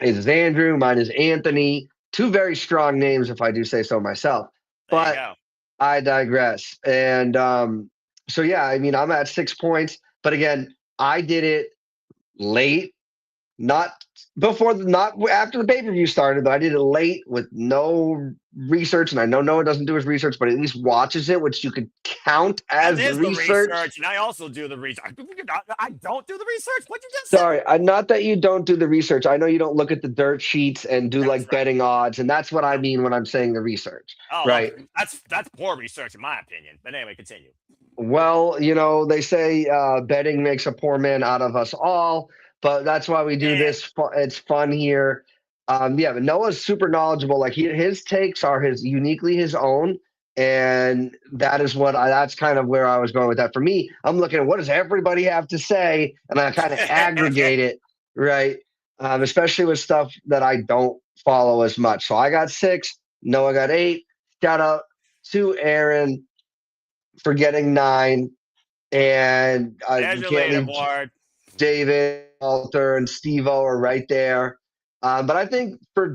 his is Andrew, mine is Anthony. Two very strong names, if I do say so myself. There you But go. I digress. And so, yeah, I mean, I'm at 6 points. But again, I did it late, not not after the pay-per-view started, but I did it late with no research. And I know Noah doesn't do his research, but at least watches it, which you could count That as is the research. research, and I also do the research. I don't do the research. What you just say? Sorry, not that you don't do the research. I know you don't look at the dirt sheets and do That's like right. betting odds, and that's what I No. mean when I'm saying the research, Oh well, right? that's poor research in my opinion. But anyway, continue. Well, they say betting makes a poor man out of us all, but that's why we do Eh. this. It's fun here. Yeah, but Noah's super knowledgeable. Like his takes are his uniquely his own, and that is that's kind of where I was going with that. For me, I'm looking at what does everybody have to say, and I kind of aggregate it, right? Especially with stuff that I don't follow as much. So I got 6. Noah got 8. Shout out to Aaron for getting 9. And There's we your can't leave leaderboard. David, Walter, and Steve-O are right there. But I think for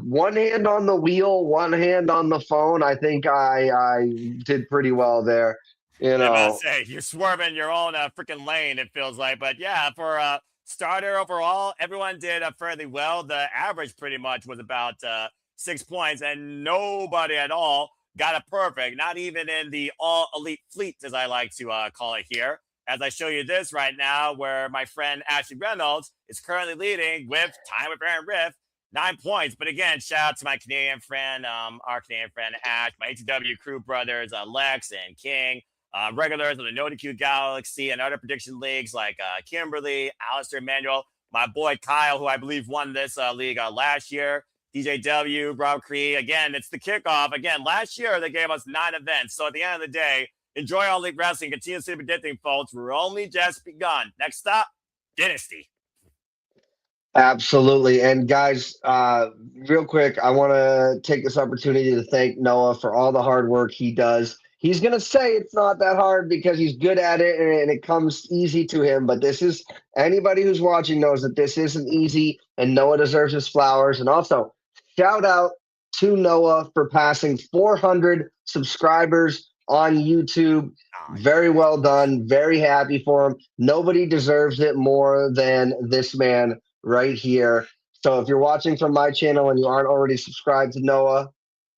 one hand on the wheel, one hand on the phone, I think I did pretty well there. You I was about to know, say you're swerving your own freaking lane. It feels like, but yeah, for starter overall, everyone did fairly well. The average pretty much was about 6 points, and nobody at all got it perfect. Not even in the all elite fleet, as I like to call it here. As I show you this right now, where my friend Ashley Reynolds is currently leading with Time with Aaron Riff, 9 points. But again, shout out to my Canadian friend, our Canadian friend Ash, my AEW crew brothers, Lex and King, regulars of the No DQ Galaxy and other prediction leagues like Kimberly, Alistair Emanuel, my boy Kyle, who I believe won this league last year, DJW, Rob Cree. Again, it's the kickoff. Again, last year they gave us 9 events. So at the end of the day, enjoy All Elite Wrestling. Continue to see predicting, folks. We're only just begun. Next stop, Dynasty. absolutely. And guys, real quick, I want to take this opportunity to thank Noah for all the hard work he does. He's going to say it's not that hard because he's good at it and it comes easy to him. But anybody who's watching knows that this isn't easy, and Noah deserves his flowers. And also, shout out to Noah for passing 400 subscribers on YouTube. Oh, Very well done. Very happy for him. Nobody deserves it more than this man right here. So if you're watching from my channel and you aren't already subscribed to Noah,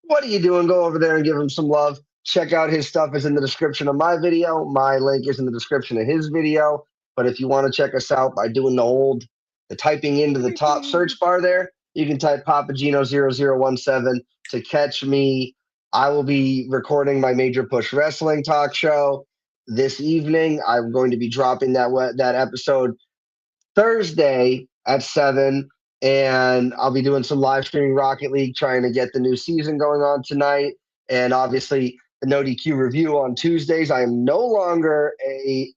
what are you doing? Go over there and give him some love. Check out his stuff is in the description of my video. My link is in the description of his video. But if you want to check us out by doing the typing into the top search bar there, you can type PapaGino0017 to catch me. I will be recording my Major Push Wrestling talk show this evening. I'm going to be dropping that episode Thursday at 7, and I'll be doing some live streaming Rocket League, trying to get the new season going on tonight. And obviously, the No DQ review on Tuesdays. I am no longer a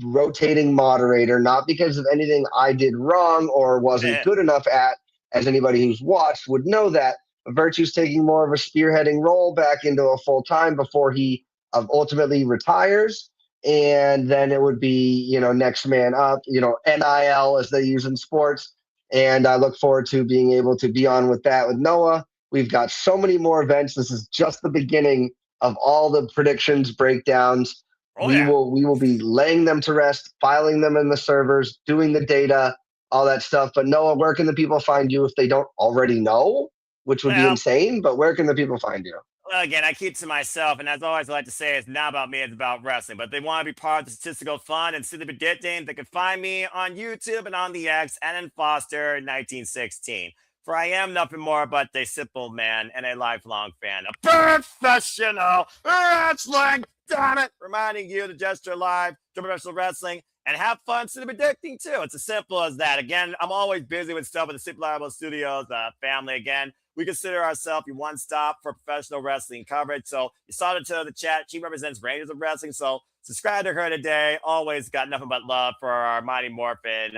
rotating moderator, not because of anything I did wrong or wasn't good enough at, as anybody who's watched would know that. Virtue's taking more of a spearheading role back into a full time before he ultimately retires. And then it would be, next man up, NIL as they use in sports. And I look forward to being able to be on with that with Noah. We've got so many more events. This is just the beginning of all the predictions, breakdowns. Oh, We yeah. will be laying them to rest, filing them in the servers, doing the data, all that stuff. But Noah, where can the people find you if they don't already know? Which would be Well, insane. But where can the people find you? well, again, I keep to myself, and as always, I like to say, it's not about me; it's about wrestling. But if they want to be part of the statistical fun and see the predicting, they can find me on YouTube and on the X and in Foster 1916. For I am nothing more but a simple man and a lifelong fan of professional wrestling. Damn it! Reminding you to gesture live to professional wrestling and have fun to the predicting too. It's as simple as that. Again, I'm always busy with stuff at the Super Liable Studios family. Again, we consider ourselves your one stop for professional wrestling coverage. So you saw it to the chat. She represents Rangers of Wrestling. So subscribe to her today. Always got nothing but love for our Mighty Morphin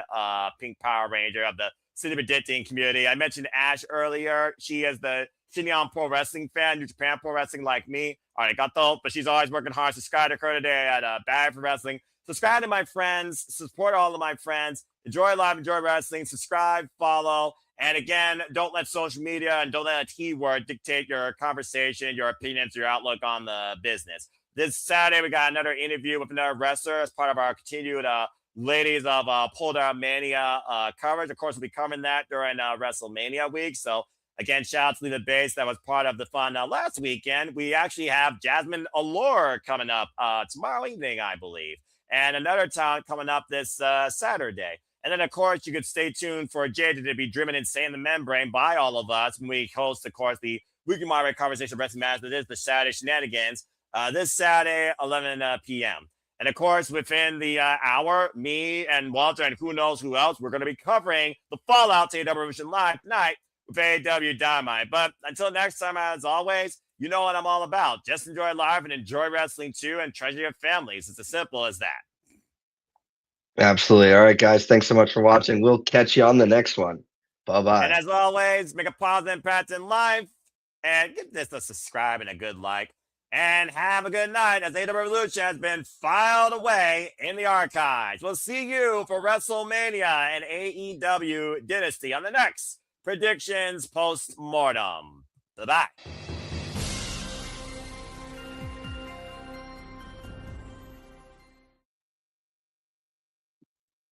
Pink Power Ranger of the City Predicting community. I mentioned Ash earlier. She is the Shinyon Pro Wrestling fan, New Japan Pro Wrestling like me. All right, got the, but she's always working hard. Subscribe to her today at Bad for Wrestling. Subscribe to my friends. Support all of my friends. Enjoy live, enjoy wrestling. Subscribe, follow. And again, don't let social media and don't let a keyword dictate your conversation, your opinions, your outlook on the business. This Saturday, we got another interview with another wrestler as part of our continued Ladies of Pull Down Mania coverage. Of course, we'll be covering that during WrestleMania week. So again, shout out to Leave the Base. That was part of the fun last weekend. We actually have Jasmine Allure coming up tomorrow evening, I believe. And another talent coming up this Saturday. And then, of course, you could stay tuned for Jada to be driven insane in the membrane by all of us when we host, of course, the weekly moderate conversation of wrestling match. That is the Saturday Shenanigans this Saturday, 11 p.m. And, of course, within the hour, me and Walter and who knows who else, we're going to be covering the fallout to AEW Revolution Live tonight with AEW Dynamite. But until next time, as always, you know what I'm all about. Just enjoy live and enjoy wrestling, too, and treasure your families. It's as simple as that. Absolutely. All right, guys. Thanks so much for watching. We'll catch you on the next one. Bye-bye. And as always, make a positive impact in life and give this a subscribe and a good like. And have a good night as AEW Revolution has been filed away in the archives. We'll see you for WrestleMania and AEW Dynasty on the next Predictions Post-Mortem. Bye-bye.